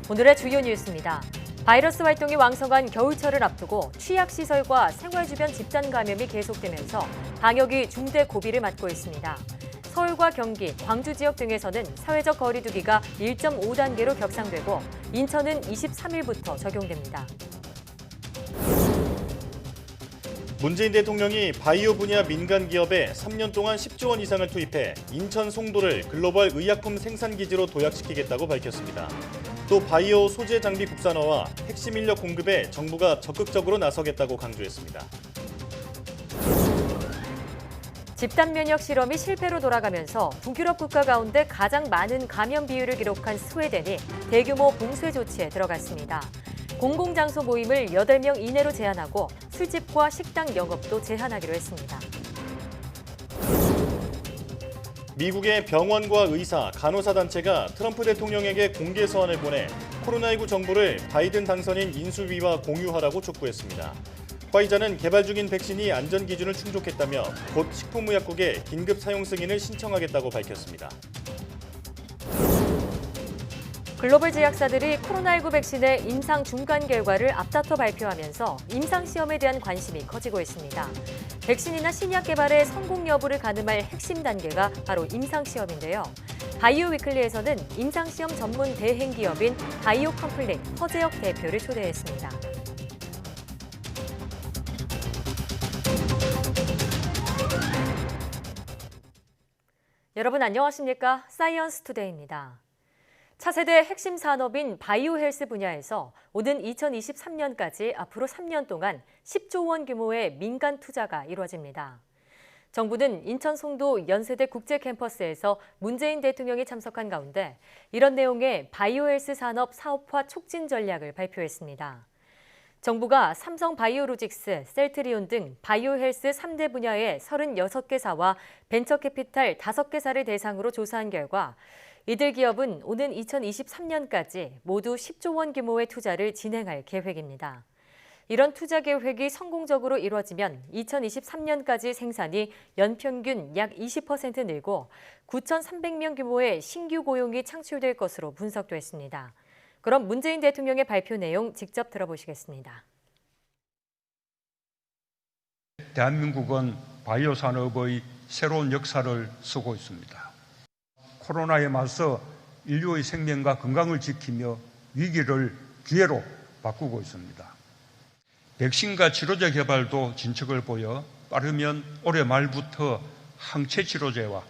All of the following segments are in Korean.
오늘의 주요 뉴스입니다. 바이러스 활동이 왕성한 겨울철을 앞두고 취약시설과 생활주변 집단 감염이 계속되면서 방역이 중대 고비를 맞고 있습니다. 서울과 경기, 광주 지역 등에서는 사회적 거리 두기가 1.5단계로 격상되고 인천은 23일부터 적용됩니다. 문재인 대통령이 바이오 분야 민간 기업에 3년 동안 10조 원 이상을 투입해 인천 송도를 글로벌 의약품 생산 기지로 도약시키겠다고 밝혔습니다. 또 바이오 소재 장비 국산화와 핵심 인력 공급에 정부가 적극적으로 나서겠다고 강조했습니다. 집단 면역 실험이 실패로 돌아가면서 북유럽 국가 가운데 가장 많은 감염 비율을 기록한 스웨덴이 대규모 봉쇄 조치에 들어갔습니다. 공공장소 모임을 8명 이내로 제한하고 술집과 식당 영업도 제한하기로 했습니다. 미국의 병원과 의사, 간호사 단체가 트럼프 대통령에게 공개 서한을 보내 코로나19 정보를 바이든 당선인 인수위와 공유하라고 촉구했습니다. 화이자는 개발 중인 백신이 안전 기준을 충족했다며 곧 식품의약국에 긴급 사용 승인을 신청하겠다고 밝혔습니다. 글로벌 제약사들이 코로나19 백신의 임상 중간 결과를 앞다퉈 발표하면서 임상시험에 대한 관심이 커지고 있습니다. 백신이나 신약 개발의 성공 여부를 가늠할 핵심 단계가 바로 임상시험인데요. 바이오 위클리에서는 임상시험 전문 대행 기업인 바이오 컴플릿 허재혁 대표를 초대했습니다. 여러분 안녕하십니까? 사이언스 투데이입니다. 차세대 핵심 산업인 바이오 헬스 분야에서 오는 2023년까지 앞으로 3년 동안 10조 원 규모의 민간 투자가 이루어집니다. 정부는 인천 송도 연세대 국제 캠퍼스에서 문재인 대통령이 참석한 가운데 이런 내용의 바이오 헬스 산업 사업화 촉진 전략을 발표했습니다. 정부가 삼성 바이오로직스, 셀트리온 등 바이오 헬스 3대 분야의 36개사와 벤처캐피탈 5개사를 대상으로 조사한 결과 이들 기업은 오는 2023년까지 모두 10조 원 규모의 투자를 진행할 계획입니다. 이런 투자 계획이 성공적으로 이루어지면 2023년까지 생산이 연평균 약 20% 늘고 9,300명 규모의 신규 고용이 창출될 것으로 분석됐습니다. 그럼 문재인 대통령의 발표 내용 직접 들어보시겠습니다. 대한민국은 바이오 산업의 새로운 역사를 쓰고 있습니다. 코로나에 맞서 인류의 생명과 건강을 지키며 위기를 기회로 바꾸고 있습니다. 백신과 치료제 개발도 진척을 보여 빠르면 올해 말부터 항체 치료제와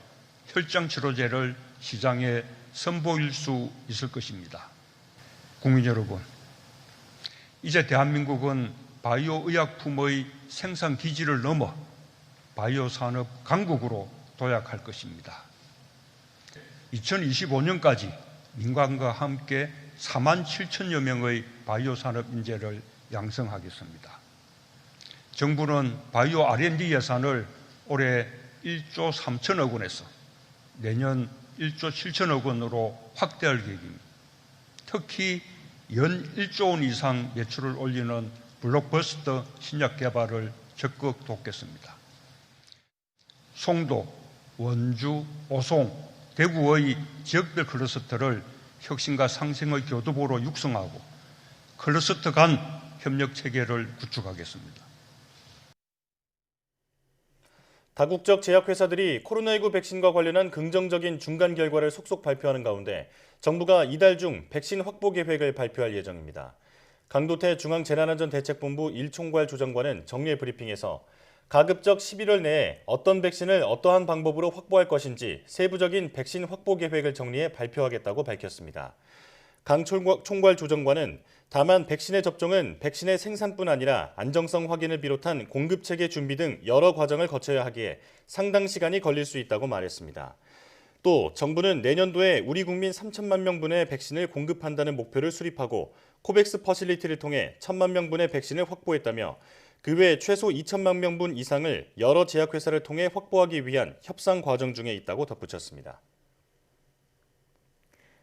혈장 치료제를 시장에 선보일 수 있을 것입니다. 국민 여러분, 이제 대한민국은 바이오 의약품의 생산 기지를 넘어 바이오 산업 강국으로 도약할 것입니다. 2025년까지 민간과 함께 47,000여 명의 바이오 산업 인재를 양성하겠습니다. 정부는 바이오 R&D 예산을 올해 1조 3천억 원에서 내년 1조 7천억 원으로 확대할 계획입니다. 특히 연 1조 원 이상 매출을 올리는 블록버스터 신약 개발을 적극 돕겠습니다. 송도, 원주, 오송, 대구의 지역별 클러스터를 혁신과 상생의 교두보로 육성하고 클러스터 간 협력 체계를 구축하겠습니다. 다국적 제약회사들이 코로나19 백신과 관련한 긍정적인 중간 결과를 속속 발표하는 가운데 정부가 이달 중 백신 확보 계획을 발표할 예정입니다. 강도태 중앙재난안전대책본부 1총괄 조정관은 정례 브리핑에서 가급적 11월 내에 어떤 백신을 어떠한 방법으로 확보할 것인지 세부적인 백신 확보 계획을 정리해 발표하겠다고 밝혔습니다. 강 총괄 조정관은 다만 백신의 접종은 백신의 생산뿐 아니라 안정성 확인을 비롯한 공급체계 준비 등 여러 과정을 거쳐야 하기에 상당 시간이 걸릴 수 있다고 말했습니다. 또 정부는 내년도에 우리 국민 3천만 명분의 백신을 공급한다는 목표를 수립하고 코백스 퍼실리티를 통해 1천만 명분의 백신을 확보했다며 그 외 최소 2천만 명분 이상을 여러 제약회사를 통해 확보하기 위한 협상 과정 중에 있다고 덧붙였습니다.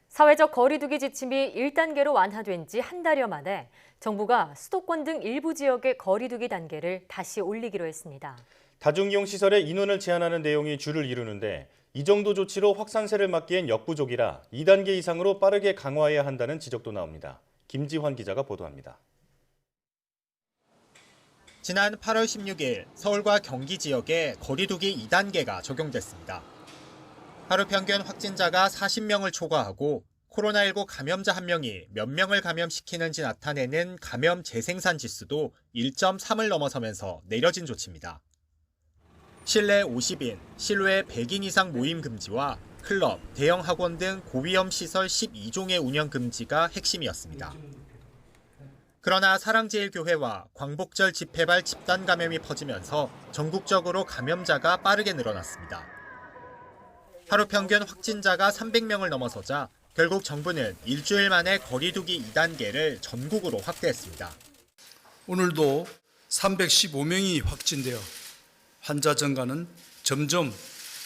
사회적 거리 두기 지침이 1단계로 완화된 지 한 달여 만에 정부가 수도권 등 일부 지역의 거리 두기 단계를 다시 올리기로 했습니다. 다중이용 시설에 인원을 제한하는 내용이 주를 이루는데 이 정도 조치로 확산세를 막기엔 역부족이라 2단계 이상으로 빠르게 강화해야 한다는 지적도 나옵니다. 김지환 기자가 보도합니다. 지난 8월 16일 서울과 경기 지역에 거리두기 2단계가 적용됐습니다. 하루 평균 확진자가 40명을 초과하고 코로나19 감염자 1명이 몇 명을 감염시키는지 나타내는 감염 재생산 지수도 1.3을 넘어서면서 내려진 조치입니다. 실내 50인, 실외 100인 이상 모임 금지와 클럽, 대형 학원 등 고위험 시설 12종의 운영 금지가 핵심이었습니다. 그러나 사랑제일교회와 광복절 집회발 집단 감염이 퍼지면서 전국적으로 감염자가 빠르게 늘어났습니다. 하루 평균 확진자가 300명을 넘어서자 결국 정부는 일주일 만에 거리두기 2단계를 전국으로 확대했습니다. 오늘도 315명이 확진되어 환자 증가는 점점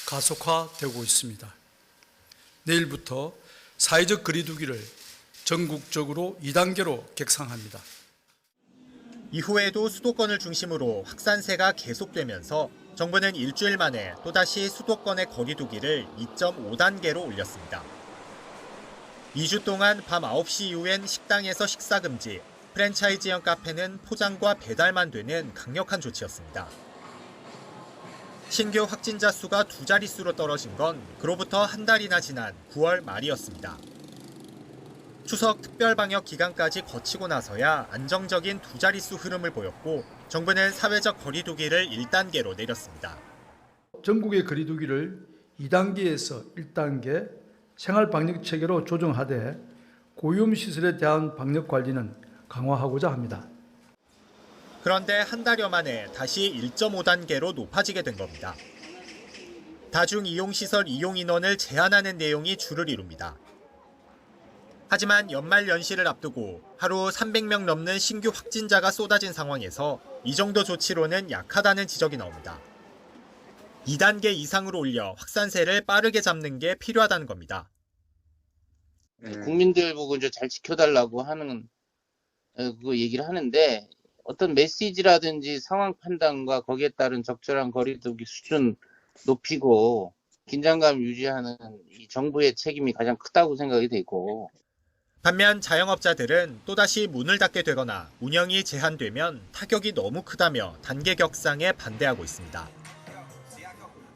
가속화되고 있습니다. 내일부터 사회적 거리두기를 전국적으로 2단계로 격상합니다. 이후에도 수도권을 중심으로 확산세가 계속되면서 정부는 일주일 만에 또다시 수도권의 거리두기를 2.5단계로 올렸습니다. 2주 동안 밤 9시 이후엔 식당에서 식사 금지, 프랜차이즈형 카페는 포장과 배달만 되는 강력한 조치였습니다. 신규 확진자 수가 2자릿수로 떨어진 건 그로부터 한 달이나 지난 9월 말이었습니다. 추석 특별방역 기간까지 거치고 나서야 안정적인 2자릿수 흐름을 보였고 정부는 사회적 거리두기를 1단계로 내렸습니다. 전국의 거리두기를 2단계에서 1단계 생활방역 체계로 조정하되 고위험 시설에 대한 방역 관리는 강화하고자 합니다. 그런데 한 달여 만에 다시 1.5단계로 높아지게 된 겁니다. 다중이용시설 이용 인원을 제한하는 내용이 주를 이룹니다. 하지만 연말 연시를 앞두고 하루 300명 넘는 신규 확진자가 쏟아진 상황에서 이 정도 조치로는 약하다는 지적이 나옵니다. 2단계 이상으로 올려 확산세를 빠르게 잡는 게 필요하다는 겁니다. 국민들 보고 이제 잘 지켜달라고 하는 그 얘기를 하는데 어떤 메시지라든지 상황 판단과 거기에 따른 적절한 거리두기 수준 높이고 긴장감 유지하는 이 정부의 책임이 가장 크다고 생각이 되고 반면 자영업자들은 또다시 문을 닫게 되거나 운영이 제한되면 타격이 너무 크다며 단계 격상에 반대하고 있습니다.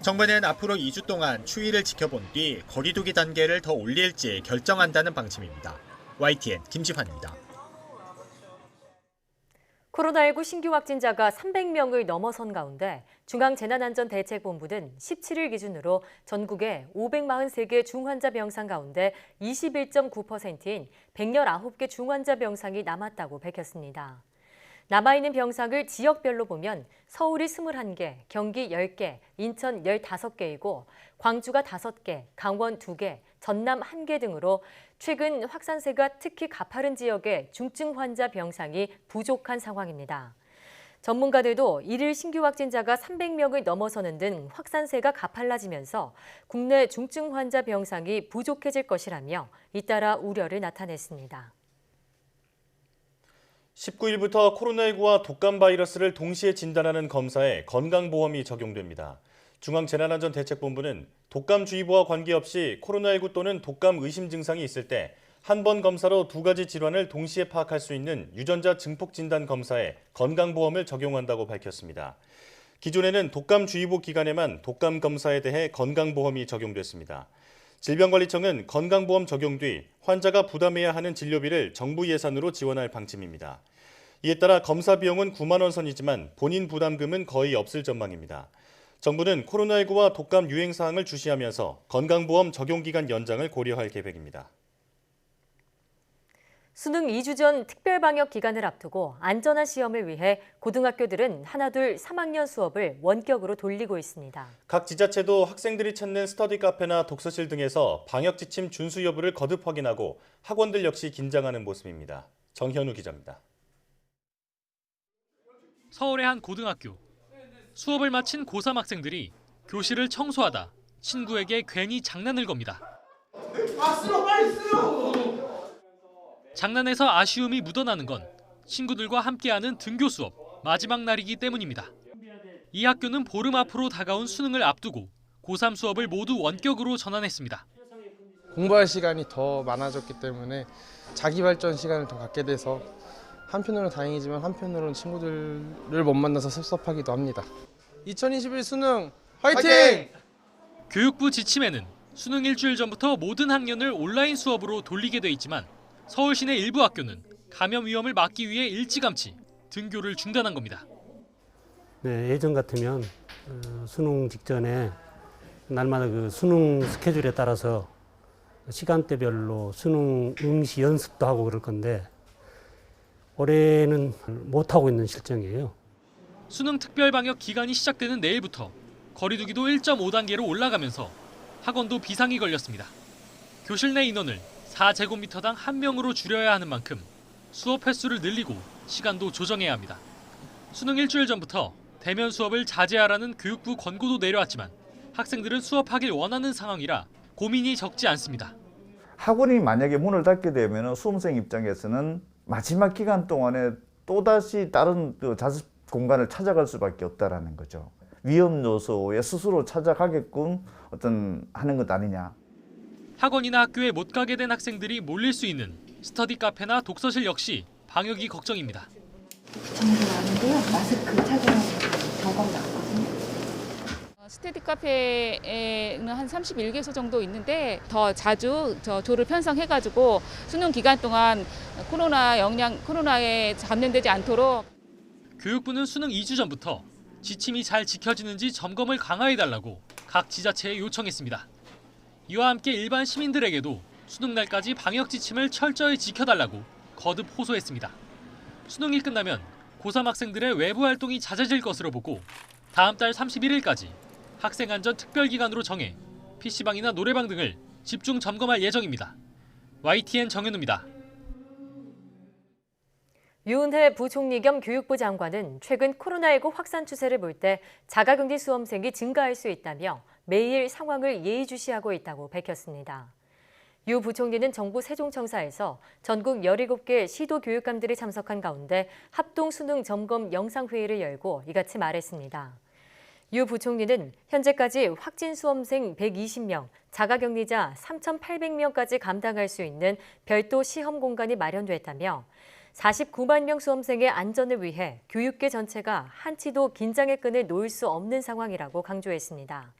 정부는 앞으로 2주 동안 추이를 지켜본 뒤 거리두기 단계를 더 올릴지 결정한다는 방침입니다. YTN 김지환입니다. 코로나19 신규 확진자가 300명을 넘어선 가운데 중앙재난안전대책본부는 17일 기준으로 전국에 543개 중환자 병상 가운데 21.9%인 119개 중환자 병상이 남았다고 밝혔습니다. 남아있는 병상을 지역별로 보면 서울이 21개, 경기 10개, 인천 15개이고 광주가 5개, 강원 2개, 전남 1개 등으로 최근 확산세가 특히 가파른 지역의 중증 환자 병상이 부족한 상황입니다. 전문가들도 일일 신규 확진자가 300명을 넘어서는 등 확산세가 가팔라지면서 국내 중증 환자 병상이 부족해질 것이라며 잇따라 우려를 나타냈습니다. 19일부터 코로나19와 독감 바이러스를 동시에 진단하는 검사에 건강보험이 적용됩니다. 중앙재난안전대책본부는 독감주의보와 관계없이 코로나19 또는 독감 의심 증상이 있을 때 한 번 검사로 2가지 질환을 동시에 파악할 수 있는 유전자 증폭 진단 검사에 건강보험을 적용한다고 밝혔습니다. 기존에는 독감주의보 기간에만 독감 검사에 대해 건강보험이 적용됐습니다. 질병관리청은 건강보험 적용 뒤 환자가 부담해야 하는 진료비를 정부 예산으로 지원할 방침입니다. 이에 따라 검사 비용은 9만 원 선이지만 본인 부담금은 거의 없을 전망입니다. 정부는 코로나19와 독감 유행 사항을 주시하면서 건강보험 적용기간 연장을 고려할 계획입니다. 수능 2주 전 특별방역 기간을 앞두고 안전한 시험을 위해 고등학교들은 하나둘 3학년 수업을 원격으로 돌리고 있습니다. 각 지자체도 학생들이 찾는 스터디 카페나 독서실 등에서 방역 지침 준수 여부를 거듭 확인하고 학원들 역시 긴장하는 모습입니다. 정현우 기자입니다. 서울의 한 고등학교. 수업을 마친 고3 학생들이 교실을 청소하다 친구에게 괜히 장난을 겁니다. 쓸어 빨리 쓸어! 장난에서 아쉬움이 묻어나는 건 친구들과 함께하는 등교 수업 마지막 날이기 때문입니다. 이 학교는 보름 앞으로 다가온 수능을 앞두고 고3 수업을 모두 원격으로 전환했습니다. 공부할 시간이 더 많아졌기 때문에 자기 발전 시간을 더 갖게 돼서 한편으로는 다행이지만 한편으로는 친구들을 못 만나서 섭섭하기도 합니다. 2021 수능 화이팅! 교육부 지침에는 수능 일주일 전부터 모든 학년을 온라인 수업으로 돌리게 돼 있지만 서울 시내 일부 학교는 감염 위험을 막기 위해 일찌감치 등교를 중단한 겁니다. 네, 예전 같으면 수능 직전에 날마다 그 수능 스케줄에 따라서 시간대별로 수능 응시 연습도 하고 그럴 건데 올해는 못하고 있는 실정이에요. 수능 특별방역 기간이 시작되는 내일부터 거리두기도 1.5단계로 올라가면서 학원도 비상이 걸렸습니다. 교실 내 인원을 4제곱미터당 1명으로 줄여야 하는 만큼 수업 횟수를 늘리고 시간도 조정해야 합니다. 수능 일주일 전부터 대면 수업을 자제하라는 교육부 권고도 내려왔지만 학생들은 수업하길 원하는 상황이라 고민이 적지 않습니다. 학원이 만약에 문을 닫게 되면 수험생 입장에서는 마지막 기간 동안에 또다시 다른 자습 공간을 찾아갈 수밖에 없다라는 거죠. 위험 요소에 스스로 찾아가게끔 하는 것 아니냐. 학원이나 학교에 못 가게 된 학생들이 몰릴 수 있는 스터디 카페나 독서실 역시 방역이 걱정입니다. 정도 나는데요. 마스크 착용하고 점검 나왔거든요. 스터디 카페에는 한 31개소 정도 있는데 더 자주 조를 편성해가지고 수능 기간 동안 코로나에 감염되지 않도록. 교육부는 수능 2주 전부터 지침이 잘 지켜지는지 점검을 강화해달라고 각 지자체에 요청했습니다. 이와 함께 일반 시민들에게도 수능 날까지 방역 지침을 철저히 지켜달라고 거듭 호소했습니다. 수능이 끝나면 고3 학생들의 외부 활동이 잦아질 것으로 보고 다음 달 31일까지 학생안전 특별기간으로 정해 PC방이나 노래방 등을 집중 점검할 예정입니다. YTN 정현우입니다. 유은혜 부총리 겸 교육부 장관은 최근 코로나19 확산 추세를 볼 때 자가격리 수험생이 증가할 수 있다며 매일 상황을 예의주시하고 있다고 밝혔습니다. 유 부총리는 정부 세종청사에서 전국 17개 시도교육감들이 참석한 가운데 합동수능 점검 영상회의를 열고 이같이 말했습니다. 유 부총리는 현재까지 확진 수험생 120명, 자가격리자 3,800명까지 감당할 수 있는 별도 시험 공간이 마련됐다며 49만 명 수험생의 안전을 위해 교육계 전체가 한치도 긴장의 끈을 놓을 수 없는 상황이라고 강조했습니다.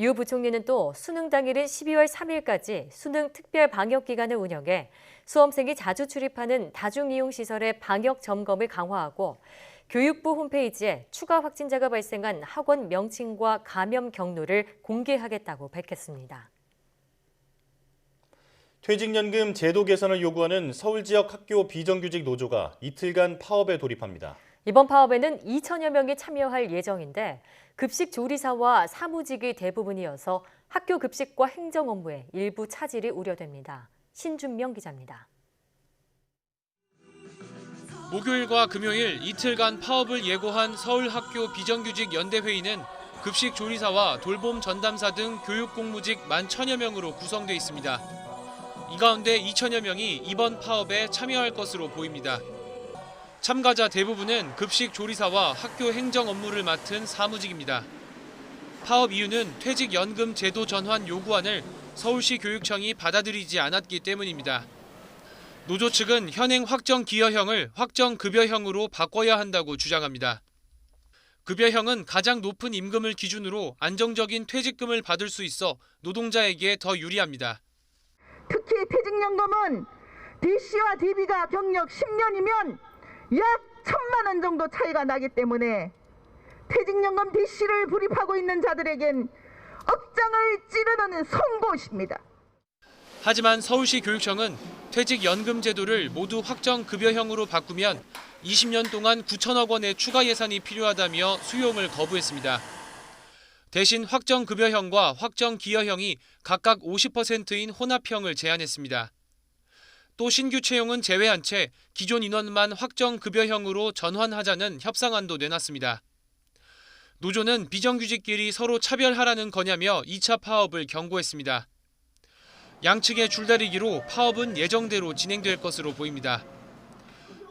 유 부총리는 또 수능 당일인 12월 3일까지 수능 특별 방역 기간을 운영해 수험생이 자주 출입하는 다중이용시설의 방역 점검을 강화하고 교육부 홈페이지에 추가 확진자가 발생한 학원 명칭과 감염 경로를 공개하겠다고 밝혔습니다. 퇴직연금 제도 개선을 요구하는 서울 지역 학교 비정규직 노조가 이틀간 파업에 돌입합니다. 이번 파업에는 2천여 명이 참여할 예정인데 급식 조리사와 사무직이 대부분이어서 학교 급식과 행정 업무에 일부 차질이 우려됩니다. 신준명 기자입니다. 목요일과 금요일 이틀간 파업을 예고한 서울학교 비정규직 연대회의는 급식 조리사와 돌봄 전담사 등 교육공무직 11,000여 명으로 구성돼 있습니다. 이 가운데 2천여 명이 이번 파업에 참여할 것으로 보입니다. 참가자 대부분은 급식 조리사와 학교 행정 업무를 맡은 사무직입니다. 파업 이유는 퇴직연금 제도 전환 요구안을 서울시 교육청이 받아들이지 않았기 때문입니다. 노조 측은 현행 확정 기여형을 확정 급여형으로 바꿔야 한다고 주장합니다. 급여형은 가장 높은 임금을 기준으로 안정적인 퇴직금을 받을 수 있어 노동자에게 더 유리합니다. 특히 퇴직연금은 DC와 DB가 경력 10년이면 약 1,000만 원 정도 차이가 나기 때문에 퇴직연금 DC를 불입하고 있는 자들에겐 억장을 찌르는 송곳입니다. 하지만 서울시 교육청은 퇴직연금 제도를 모두 확정 급여형으로 바꾸면 20년 동안 9천억 원의 추가 예산이 필요하다며 수용을 거부했습니다. 대신 확정 급여형과 확정 기여형이 각각 50%인 혼합형을 제안했습니다. 또 신규 채용은 제외한 채 기존 인원만 확정 급여형으로 전환하자는 협상안도 내놨습니다. 노조는 비정규직끼리 서로 차별하라는 거냐며 2차 파업을 경고했습니다. 양측의 줄다리기로 파업은 예정대로 진행될 것으로 보입니다.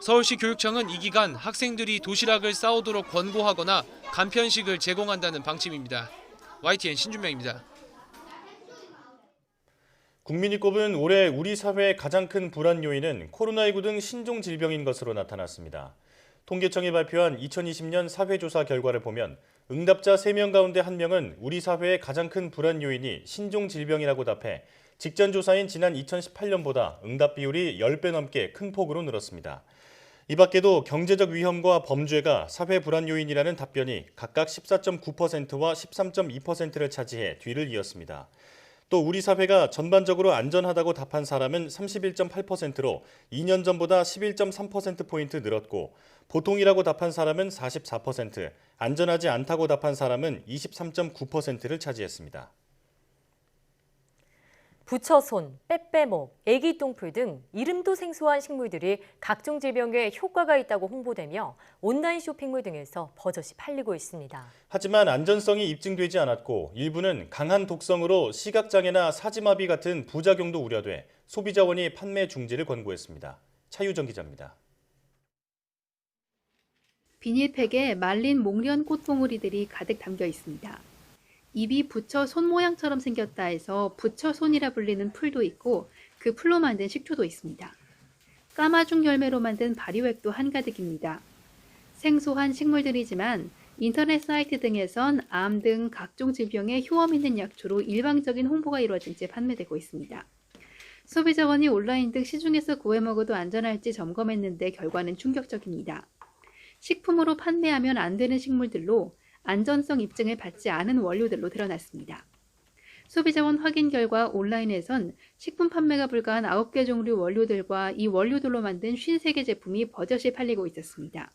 서울시 교육청은 이 기간 학생들이 도시락을 싸오도록 권고하거나 간편식을 제공한다는 방침입니다. YTN 신준명입니다. 국민이 꼽은 올해 우리 사회의 가장 큰 불안 요인은 코로나19 등 신종 질병인 것으로 나타났습니다. 통계청이 발표한 2020년 사회조사 결과를 보면 응답자 3명 가운데 1명은 우리 사회의 가장 큰 불안 요인이 신종 질병이라고 답해 직전 조사인 지난 2018년보다 응답 비율이 10배 넘게 큰 폭으로 늘었습니다. 이 밖에도 경제적 위험과 범죄가 사회 불안 요인이라는 답변이 각각 14.9%와 13.2%를 차지해 뒤를 이었습니다. 또 우리 사회가 전반적으로 안전하다고 답한 사람은 31.8%로 2년 전보다 11.3%포인트 늘었고 보통이라고 답한 사람은 44%, 안전하지 않다고 답한 사람은 23.9%를 차지했습니다. 부처손, 빼빼목, 애기똥풀 등 이름도 생소한 식물들이 각종 질병에 효과가 있다고 홍보되며 온라인 쇼핑몰 등에서 버젓이 팔리고 있습니다. 하지만 안전성이 입증되지 않았고 일부는 강한 독성으로 시각장애나 사지마비 같은 부작용도 우려돼 소비자원이 판매 중지를 권고했습니다. 차유정 기자입니다. 비닐팩에 말린 목련 꽃봉오리들이 가득 담겨 있습니다. 입이 부처 손 모양처럼 생겼다 해서 부처손이라 불리는 풀도 있고 그 풀로 만든 식초도 있습니다. 까마죽 열매로 만든 발효액도 한가득입니다. 생소한 식물들이지만 인터넷 사이트 등에선 암 등 각종 질병에 효험 있는 약초로 일방적인 홍보가 이루어진 채 판매되고 있습니다. 소비자원이 온라인 등 시중에서 구해 먹어도 안전할지 점검했는데 결과는 충격적입니다. 식품으로 판매하면 안 되는 식물들로 안전성 입증을 받지 않은 원료들로 드러났습니다. 소비자원 확인 결과 온라인에선 식품 판매가 불가한 9개 종류 원료들과 이 원료들로 만든 53개 제품이 버젓이 팔리고 있었습니다.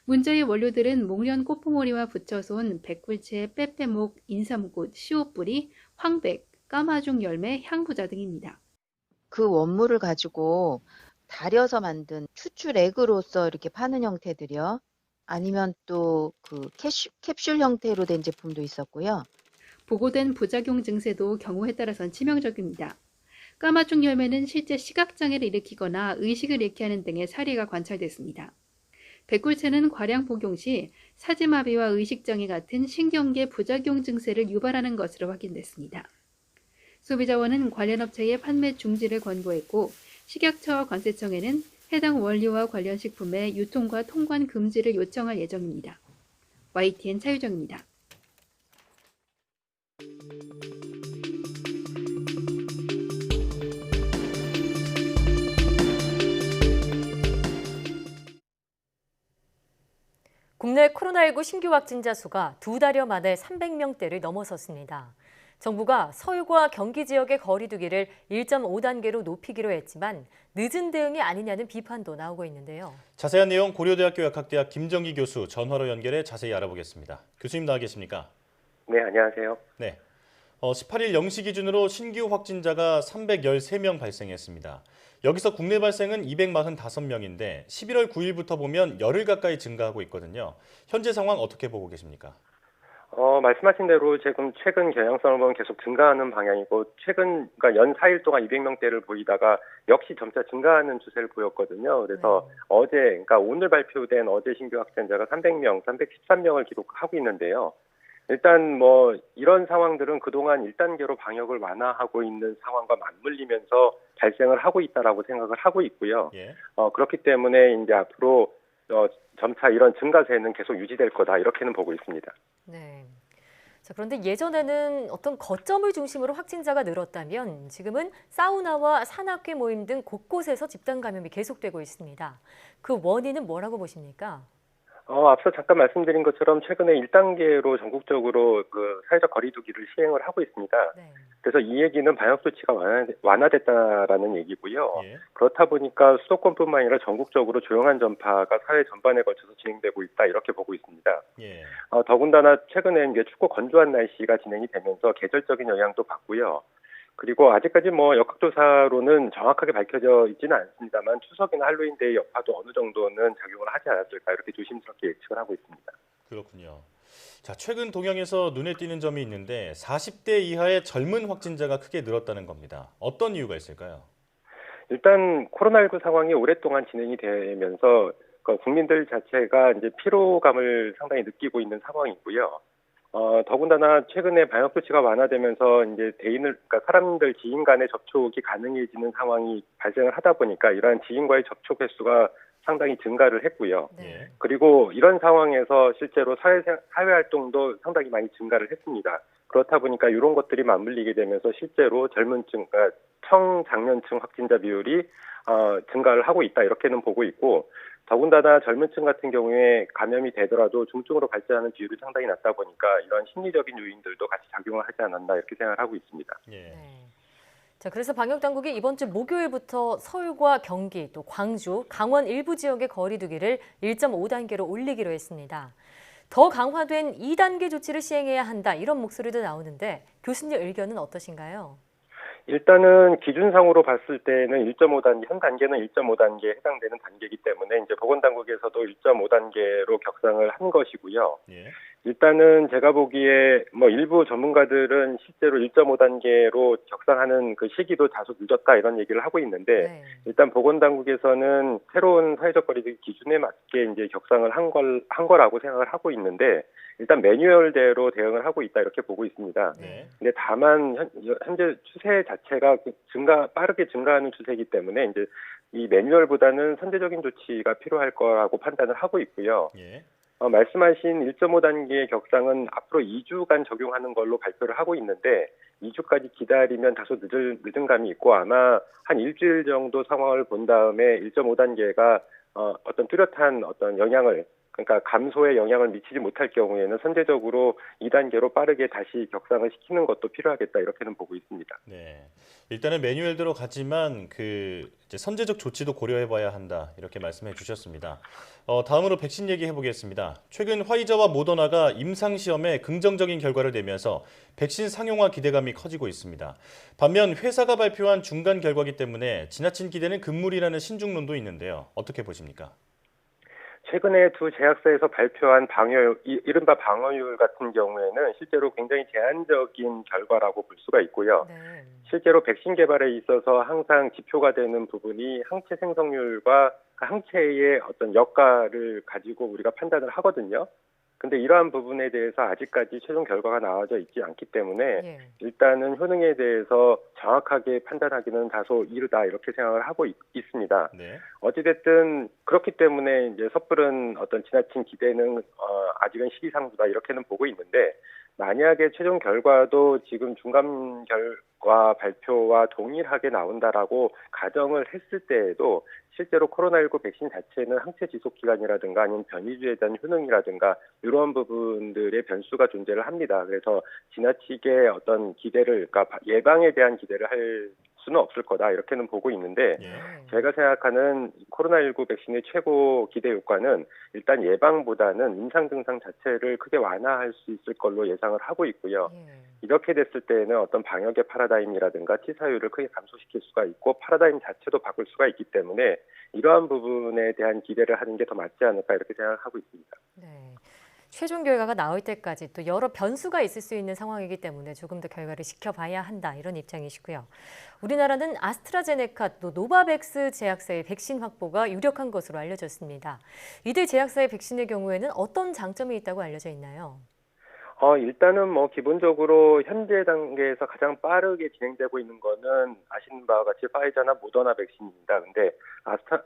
문제의 원료들은 목련 꽃봉오리와 부처손, 백굴채, 빼빼목, 인삼꽃, 시옷뿌리, 황백, 까마죽 열매, 향부자 등입니다. 그 원물을 가지고 달여서 만든 추출액으로서 이렇게 파는 형태들이요. 아니면 또 그 캡슐 형태로 된 제품도 있었고요. 보고된 부작용 증세도 경우에 따라선 치명적입니다. 까마죽 열매는 실제 시각장애를 일으키거나 의식을 잃게 하는 등의 사례가 관찰됐습니다. 백굴채는 과량 복용 시 사지마비와 의식장애 같은 신경계 부작용 증세를 유발하는 것으로 확인됐습니다. 소비자원은 관련 업체의 판매 중지를 권고했고 식약처와 관세청에는 해당 원료와 관련 식품의 유통과 통관 금지를 요청할 예정입니다. YTN 차유정입니다. 국내 코로나19 신규 확진자 수가 2달여 만에 300명대를 넘어섰습니다. 정부가 서울과 경기 지역의 거리 두기를 1.5단계로 높이기로 했지만 늦은 대응이 아니냐는 비판도 나오고 있는데요. 자세한 내용 고려대학교 약학대학 김정기 교수 전화로 연결해 자세히 알아보겠습니다. 교수님 나와 계십니까? 네, 안녕하세요. 네. 18일 0시 기준으로 신규 확진자가 313명 발생했습니다. 여기서 국내 발생은 245명인데 11월 9일부터 보면 열흘 가까이 증가하고 있거든요. 현재 상황 어떻게 보고 계십니까? 말씀하신 대로 지금 최근 경향성을 보면 계속 증가하는 방향이고 그러니까 연 4일 동안 200명대를 보이다가 역시 점차 증가하는 추세를 보였거든요. 그래서 그러니까 오늘 발표된 어제 신규 확진자가 300명, 313명을 기록하고 있는데요. 일단 이런 상황들은 그동안 1단계로 방역을 완화하고 있는 상황과 맞물리면서 발생을 하고 있다라고 생각을 하고 있고요. 그렇기 때문에 이제 앞으로 점차 이런 증가세는 계속 유지될 거다 이렇게는 보고 있습니다. 네. 자, 그런데 예전에는 어떤 거점을 중심으로 확진자가 늘었다면 지금은 사우나와 산악회 모임 등 곳곳에서 집단 감염이 계속되고 있습니다. 그 원인은 뭐라고 보십니까? 앞서 잠깐 말씀드린 것처럼 최근에 1단계로 전국적으로 그 사회적 거리두기를 시행을 하고 있습니다. 그래서 이 얘기는 방역 조치가 완화됐다라는 얘기고요. 그렇다 보니까 수도권뿐만 아니라 전국적으로 조용한 전파가 사회 전반에 걸쳐서 진행되고 있다 이렇게 보고 있습니다. 더군다나 최근에 이제 춥고 건조한 날씨가 진행이 되면서 계절적인 영향도 받고요. 그리고 아직까지 역학조사로는 정확하게 밝혀져 있지는 않습니다만 추석이나 할로윈데이 여파도 어느 정도는 작용을 하지 않았을까 이렇게 조심스럽게 예측을 하고 있습니다. 그렇군요. 자, 최근 동향에서 눈에 띄는 점이 있는데 40대 이하의 젊은 확진자가 크게 늘었다는 겁니다. 어떤 이유가 있을까요? 일단 코로나19 상황이 오랫동안 진행이 되면서 국민들 자체가 이제 피로감을 상당히 느끼고 있는 상황이고요. 더군다나 최근에 방역 조치가 완화되면서 이제 그러니까 사람들 지인 간의 접촉이 가능해지는 상황이 발생을 하다 보니까 이러한 지인과의 접촉 횟수가 상당히 증가를 했고요. 예. 그리고 이런 상황에서 실제로 사회 활동도 상당히 많이 증가를 했습니다. 그렇다 보니까 이런 것들이 맞물리게 되면서 실제로 젊은층, 그러니까 청장년층 확진자 비율이 증가를 하고 있다 이렇게는 보고 있고, 더군다나 젊은층 같은 경우에 감염이 되더라도 중증으로 발전하는 비율이 상당히 낮다 보니까 이런 심리적인 요인들도 같이 작용을 하지 않았나 이렇게 생각을 하고 있습니다. 예. 자, 그래서 방역 당국이 이번 주 목요일부터 서울과 경기, 또 광주, 강원 일부 지역의 거리 두기를 1.5단계로 올리기로 했습니다. 더 강화된 2단계 조치를 시행해야 한다 이런 목소리도 나오는데 교수님 의견은 어떠신가요? 일단은 기준상으로 봤을 때는 1.5단계, 현 단계는 1.5단계에 해당되는 단계이기 때문에 이제 보건당국에서도 1.5단계로 격상을 한 것이고요. 예. 일단은 제가 보기에 뭐 일부 전문가들은 실제로 1.5단계로 격상하는 그 시기도 다소 늦었다 이런 얘기를 하고 있는데 일단 보건당국에서는 새로운 사회적 거리두기 기준에 맞게 이제 격상을 한 거라고 생각을 하고 있는데 일단 매뉴얼대로 대응을 하고 있다 이렇게 보고 있습니다. 근데 다만 현재 추세 자체가 빠르게 증가하는 추세이기 때문에 이제 이 매뉴얼보다는 선제적인 조치가 필요할 거라고 판단을 하고 있고요. 예. 말씀하신 1.5단계의 격상은 앞으로 2주간 적용하는 걸로 발표를 하고 있는데 2주까지 기다리면 다소 늦은 감이 있고 아마 한 일주일 정도 상황을 본 다음에 1.5단계가 어떤 뚜렷한 어떤 영향을 그러니까 감소에 영향을 미치지 못할 경우에는 선제적으로 2단계로 빠르게 다시 격상을 시키는 것도 필요하겠다 이렇게는 보고 있습니다. 네, 일단은 매뉴얼대로 가지만 이제 선제적 조치도 고려해봐야 한다 이렇게 말씀해 주셨습니다. 다음으로 백신 얘기해 보겠습니다. 최근 화이자와 모더나가 임상 시험에 긍정적인 결과를 내면서 백신 상용화 기대감이 커지고 있습니다. 반면 회사가 발표한 중간 결과기 때문에 지나친 기대는 금물이라는 신중론도 있는데요. 어떻게 보십니까? 최근에 두 제약사에서 발표한 이른바 방어율 같은 경우에는 실제로 굉장히 제한적인 결과라고 볼 수가 있고요. 실제로 백신 개발에 있어서 항상 지표가 되는 부분이 항체 생성률과 항체의 어떤 역할을 가지고 우리가 판단을 하거든요. 근데 이러한 부분에 대해서 아직까지 최종 결과가 나와져 있지 않기 때문에 일단은 효능에 대해서 정확하게 판단하기는 다소 이르다 이렇게 생각을 하고 있습니다. 네. 어찌됐든 그렇기 때문에 이제 섣부른 어떤 지나친 기대는 아직은 시기상조다 이렇게는 보고 있는데 만약에 최종 결과도 지금 중간 결과 발표와 동일하게 나온다라고 가정을 했을 때에도 실제로 코로나19 백신 자체는 항체 지속 기간이라든가 아니면 변이주에 대한 효능이라든가 이런 부분들의 변수가 존재를 합니다. 그래서 지나치게 어떤 기대를 그러니까 예방에 대한 기대를 할 수는 없을 거다 이렇게는 보고 있는데 제가 생각하는 코로나19 백신의 최고 기대 효과는 일단 예방보다는 임상 증상 자체를 크게 완화할 수 있을 걸로 예상을 하고 있고요. 이렇게 됐을 때는 어떤 방역의 파라다임이라든가 치사율을 크게 감소시킬 수가 있고 파라다임 자체도 바꿀 수가 있기 때문에 이러한 부분에 대한 기대를 하는 게 더 맞지 않을까 이렇게 생각을 하고 있습니다. 네. 최종 결과가 나올 때까지 또 여러 변수가 있을 수 있는 상황이기 때문에 조금 더 결과를 지켜봐야 한다 이런 입장이시고요. 우리나라는 아스트라제네카 또 노바백스 제약사의 백신 확보가 유력한 것으로 알려졌습니다. 이들 제약사의 백신의 경우에는 어떤 장점이 있다고 알려져 있나요? 일단은 뭐 기본적으로 현재 단계에서 가장 빠르게 진행되고 있는 거는 아시는 바와 같이 파이자나 모더나 백신입니다. 근데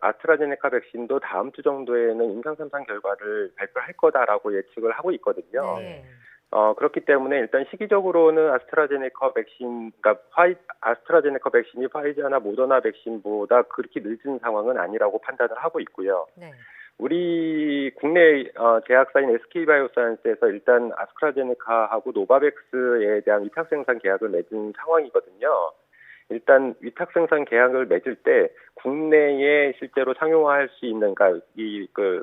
아스트라제네카 백신도 다음 주 정도에는 임상 3상 결과를 발표할 거다라고 예측을 하고 있거든요. 그렇기 때문에 일단 시기적으로는 아스트라제네카 백신이 파이자나 모더나 백신보다 그렇게 늦은 상황은 아니라고 판단을 하고 있고요. 우리 국내 제약사인 SK바이오사이언스에서 일단 아스트라제네카하고 노바백스에 대한 위탁 생산 계약을 맺은 상황이거든요. 일단 위탁 생산 계약을 맺을 때 국내에 실제로 상용화할 수 있는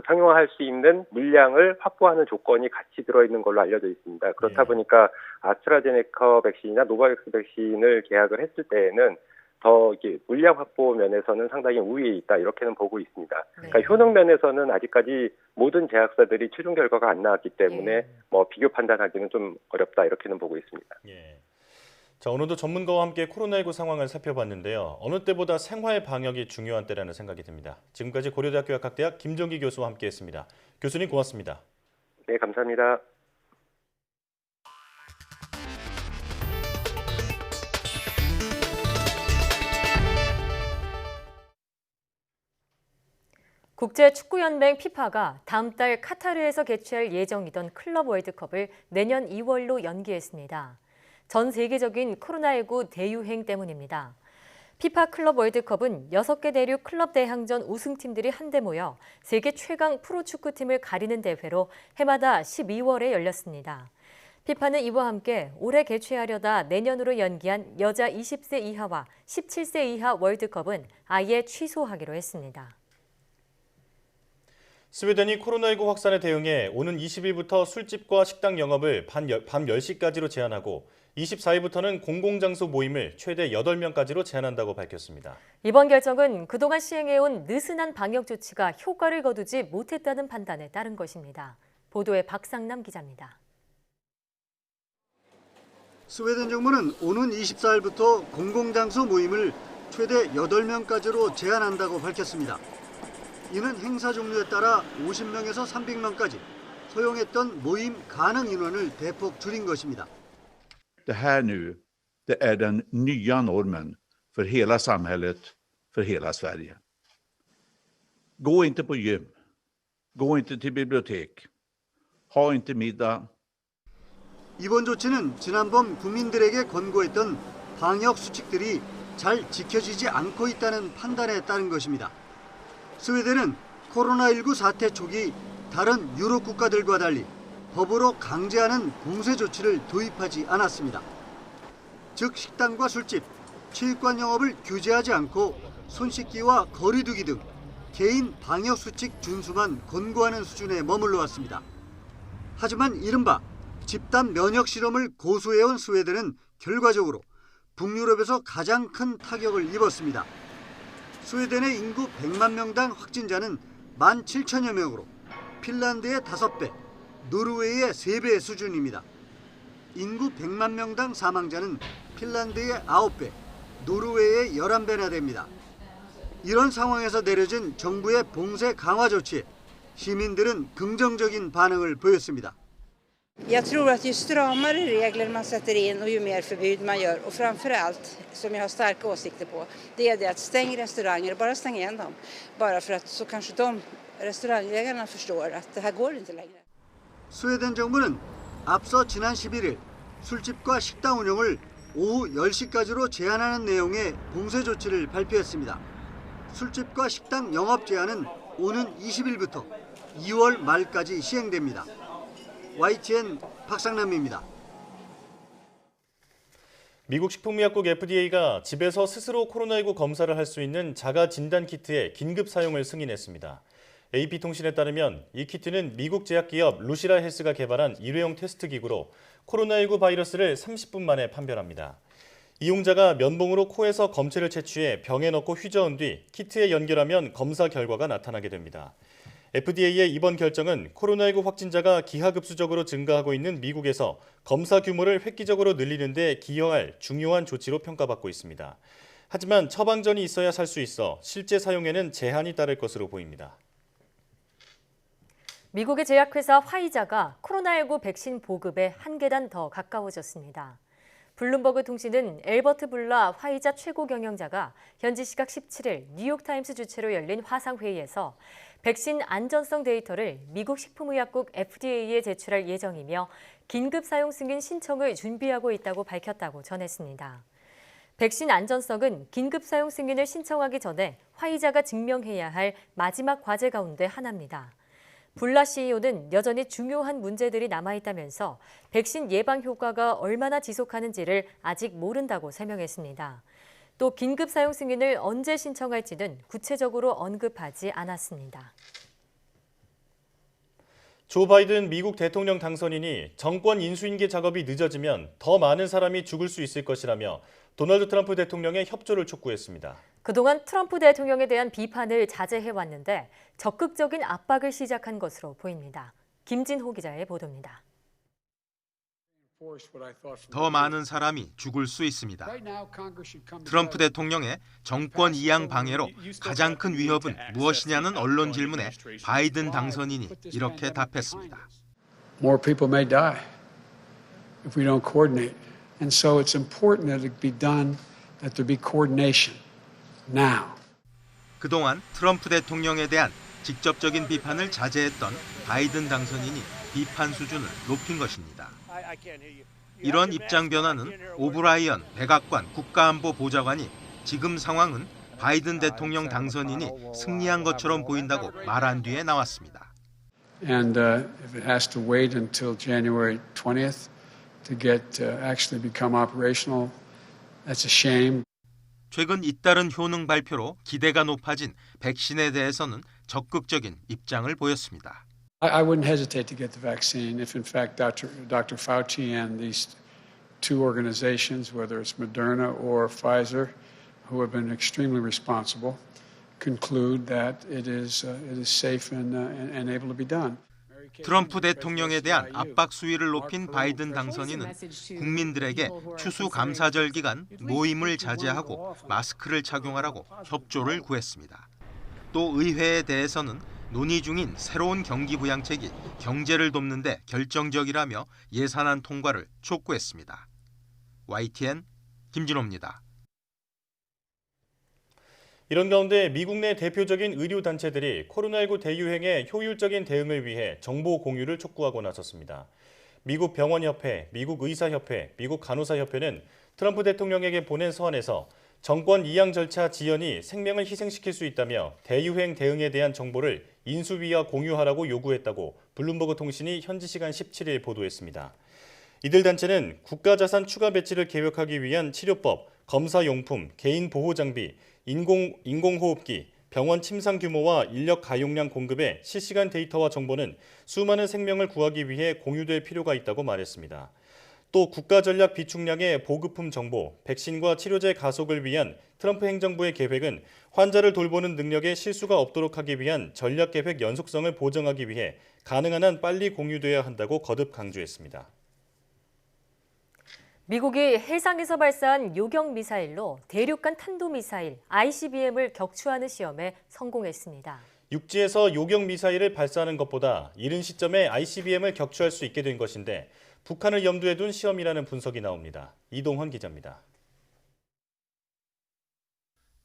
상용화할 수 있는 물량을 확보하는 조건이 같이 들어있는 걸로 알려져 있습니다. 그렇다 보니까 아스트라제네카 백신이나 노바백스 백신을 계약을 했을 때에는 더 이게 물량 확보 면에서는 상당히 우위에 있다 이렇게는 보고 있습니다. 그러니까 효능 면에서는 아직까지 모든 제약사들이 최종 결과가 안 나왔기 때문에 뭐 비교 판단하기는 좀 어렵다 이렇게는 보고 있습니다. 자, 오늘도 전문가와 함께 코로나19 상황을 살펴봤는데요. 어느 때보다 생활 방역이 중요한 때라는 생각이 듭니다. 지금까지 고려대학교 약학대학 김종기 교수와 함께했습니다. 교수님 고맙습니다. 네, 감사합니다. 국제축구연맹 피파가 다음 달 카타르에서 개최할 예정이던 클럽 월드컵을 내년 2월로 연기했습니다. 전 세계적인 코로나19 대유행 때문입니다. 피파 클럽 월드컵은 6개 대륙 클럽 대항전 우승팀들이 한데 모여 세계 최강 프로축구팀을 가리는 대회로 해마다 12월에 열렸습니다. 피파는 이와 함께 올해 개최하려다 내년으로 연기한 여자 20세 이하와 17세 이하 월드컵은 아예 취소하기로 했습니다. 스웨덴이 코로나19 확산에 대응해 오는 20일부터 술집과 식당 영업을 밤 10시까지로 제한하고 24일부터는 공공장소 모임을 최대 8명까지로 제한한다고 밝혔습니다. 이번 결정은 그동안 시행해온 느슨한 방역 조치가 효과를 거두지 못했다는 판단에 따른 것입니다. 보도에 박상남 기자입니다. 스웨덴 정부는 오는 24일부터 공공장소 모임을 최대 8명까지로 제한한다고 밝혔습니다. 이는 행사 종류에 따라 50명에서 300명까지 허용했던 모임 가능 인원을 대폭 줄인 것입니다. Det här nu, det är den nya normen för hela samhället, för hela Sverige. Gå inte på gym, gå inte till bibliotek, ha inte middag. 이번 조치는 지난번 국민들에게 권고했던 방역 수칙들이 잘 지켜지지 않고 있다는 판단에 따른 것입니다. 스웨덴은 코로나19 사태 초기 다른 유럽 국가들과 달리 법으로 강제하는 봉쇄 조치를 도입하지 않았습니다. 즉 식당과 술집, 체육관 영업을 규제하지 않고 손 씻기와 거리 두기 등 개인 방역 수칙 준수만 권고하는 수준에 머물러 왔습니다. 하지만 이른바 집단 면역 실험을 고수해온 스웨덴은 결과적으로 북유럽에서 가장 큰 타격을 입었습니다. 스웨덴의 인구 100만 명당 확진자는 17,000여 명으로 핀란드의 5배, 노르웨이의 3배 수준입니다. 인구 100만 명당 사망자는 핀란드의 9배, 노르웨이의 11배나 됩니다. 이런 상황에서 내려진 정부의 봉쇄 강화 조치에 시민들은 긍정적인 반응을 보였습니다. Jag tror att ju stramare regler man sätter in och ju mer förbud man gör och framförallt, som jag har starka åsikter på, det är det att stäng restauranger och bara stäng igen dem. Bara för att så kanske de restaurangägarna förstår att det här går inte längre. 스웨덴 정부는 앞서 지난 11일 술집과 식당 운영을 오후 10시까지로 제한하는 내용의 봉쇄 조치를 발표했습니다. 술집과 식당 영업 제한은 오는 20일부터 2월 말까지 시행됩니다. YTN 박상남입니다. 미국 식품의약국 FDA가 집에서 스스로 코로나19 검사를 할 수 있는 자가 진단 키트의 긴급 사용을 승인했습니다. AP통신에 따르면 이 키트는 미국 제약기업 루시라 헬스가 개발한 일회용 테스트 기구로 코로나19 바이러스를 30분 만에 판별합니다. 이용자가 면봉으로 코에서 검체를 채취해 병에 넣고 휘저은 뒤 키트에 연결하면 검사 결과가 나타나게 됩니다. FDA의 이번 결정은 코로나19 확진자가 기하급수적으로 증가하고 있는 미국에서 검사 규모를 획기적으로 늘리는 데 기여할 중요한 조치로 평가받고 있습니다. 하지만 처방전이 있어야 살 수 있어 실제 사용에는 제한이 따를 것으로 보입니다. 미국의 제약회사 화이자가 코로나19 백신 보급에 한 계단 더 가까워졌습니다. 블룸버그 통신은 엘버트 불라 화이자 최고 경영자가 현지 시각 17일 뉴욕타임스 주최로 열린 화상회의에서 백신 안전성 데이터를 미국 식품의약국 FDA에 제출할 예정이며 긴급 사용 승인 신청을 준비하고 있다고 밝혔다고 전했습니다. 백신 안전성은 긴급 사용 승인을 신청하기 전에 화이자가 증명해야 할 마지막 과제 가운데 하나입니다. 불라 CEO는 여전히 중요한 문제들이 남아있다면서 백신 예방 효과가 얼마나 지속하는지를 아직 모른다고 설명했습니다. 또 긴급 사용 승인을 언제 신청할지는 구체적으로 언급하지 않았습니다. 조 바이든 미국 대통령 당선인이 정권 인수인계 작업이 늦어지면 더 많은 사람이 죽을 수 있을 것이라며 도널드 트럼프 대통령의 협조를 촉구했습니다. 그동안 트럼프 대통령에 대한 비판을 자제해왔는데 적극적인 압박을 시작한 것으로 보입니다. 김진호 기자의 보도입니다. 더 많은 사람이 죽을 수 있습니다. 트럼프 대통령의 정권 이양 방해로 가장 큰 위협은 무엇이냐는 언론 질문에 바이든 당선인이 이렇게 답했습니다. More people may die if we don't coordinate. And so it's important that it be done, that there be coordination now. 그동안 트럼프 대통령에 대한 직접적인 비판을 자제했던 바이든 당선인이 비판 수준을 높인 것입니다. 이런 입장 변화는 오브라이언 백악관 국가안보보좌관이 지금 상황은 바이든 대통령 당선인이 승리한 것처럼 보인다고 말한 뒤에 나왔습니다. And if it has to wait until January 20th to get actually become operational, that's a shame. 최근 잇따른 효능 발표로 기대가 높아진 백신에 대해서는 적극적인 입장을 보였습니다. I wouldn't hesitate to get the vaccine if, in fact, Dr. Fauci and these two organizations, whether it's Moderna or Pfizer, who have been extremely responsible, conclude that it is safe and able to be done. 트럼프 대통령에 대한 압박 수위를 높인 바이든 당선인은 국민들에게 추수감사절 기간 모임을 자제하고 마스크를 착용하라고 협조를 구했습니다. 또 의회에 대해서는 논의 중인 새로운 경기부양책이 경제를 돕는 데 결정적이라며 예산안 통과를 촉구했습니다. YTN 김진호입니다. 이런 가운데 미국 내 대표적인 의료단체들이 코로나19 대유행에 효율적인 대응을 위해 정보 공유를 촉구하고 나섰습니다. 미국 병원협회, 미국 의사협회, 미국 간호사협회는 트럼프 대통령에게 보낸 서한에서 정권 이양 절차 지연이 생명을 희생시킬 수 있다며 대유행 대응에 대한 정보를 인수위와 공유하라고 요구했다고 블룸버그 통신이 현지 시간 17일 보도했습니다. 이들 단체는 국가자산 추가 배치를 계획하기 위한 치료법, 검사용품, 개인보호장비, 인공호흡기, 병원 침상 규모와 인력 가용량 공급의 실시간 데이터와 정보는 수많은 생명을 구하기 위해 공유될 필요가 있다고 말했습니다. 또 국가전략 비축량의 보급품 정보, 백신과 치료제 가속을 위한 트럼프 행정부의 계획은 환자를 돌보는 능력에 실수가 없도록 하기 위한 전략계획 연속성을 보장하기 위해 가능한 한 빨리 공유돼야 한다고 거듭 강조했습니다. 미국이 해상에서 발사한 요격 미사일로 대륙간 탄도미사일 ICBM을 격추하는 시험에 성공했습니다. 육지에서 요격 미사일을 발사하는 것보다 이른 시점에 ICBM을 격추할 수 있게 된 것인데 북한을 염두에 둔 시험이라는 분석이 나옵니다. 이동헌 기자입니다.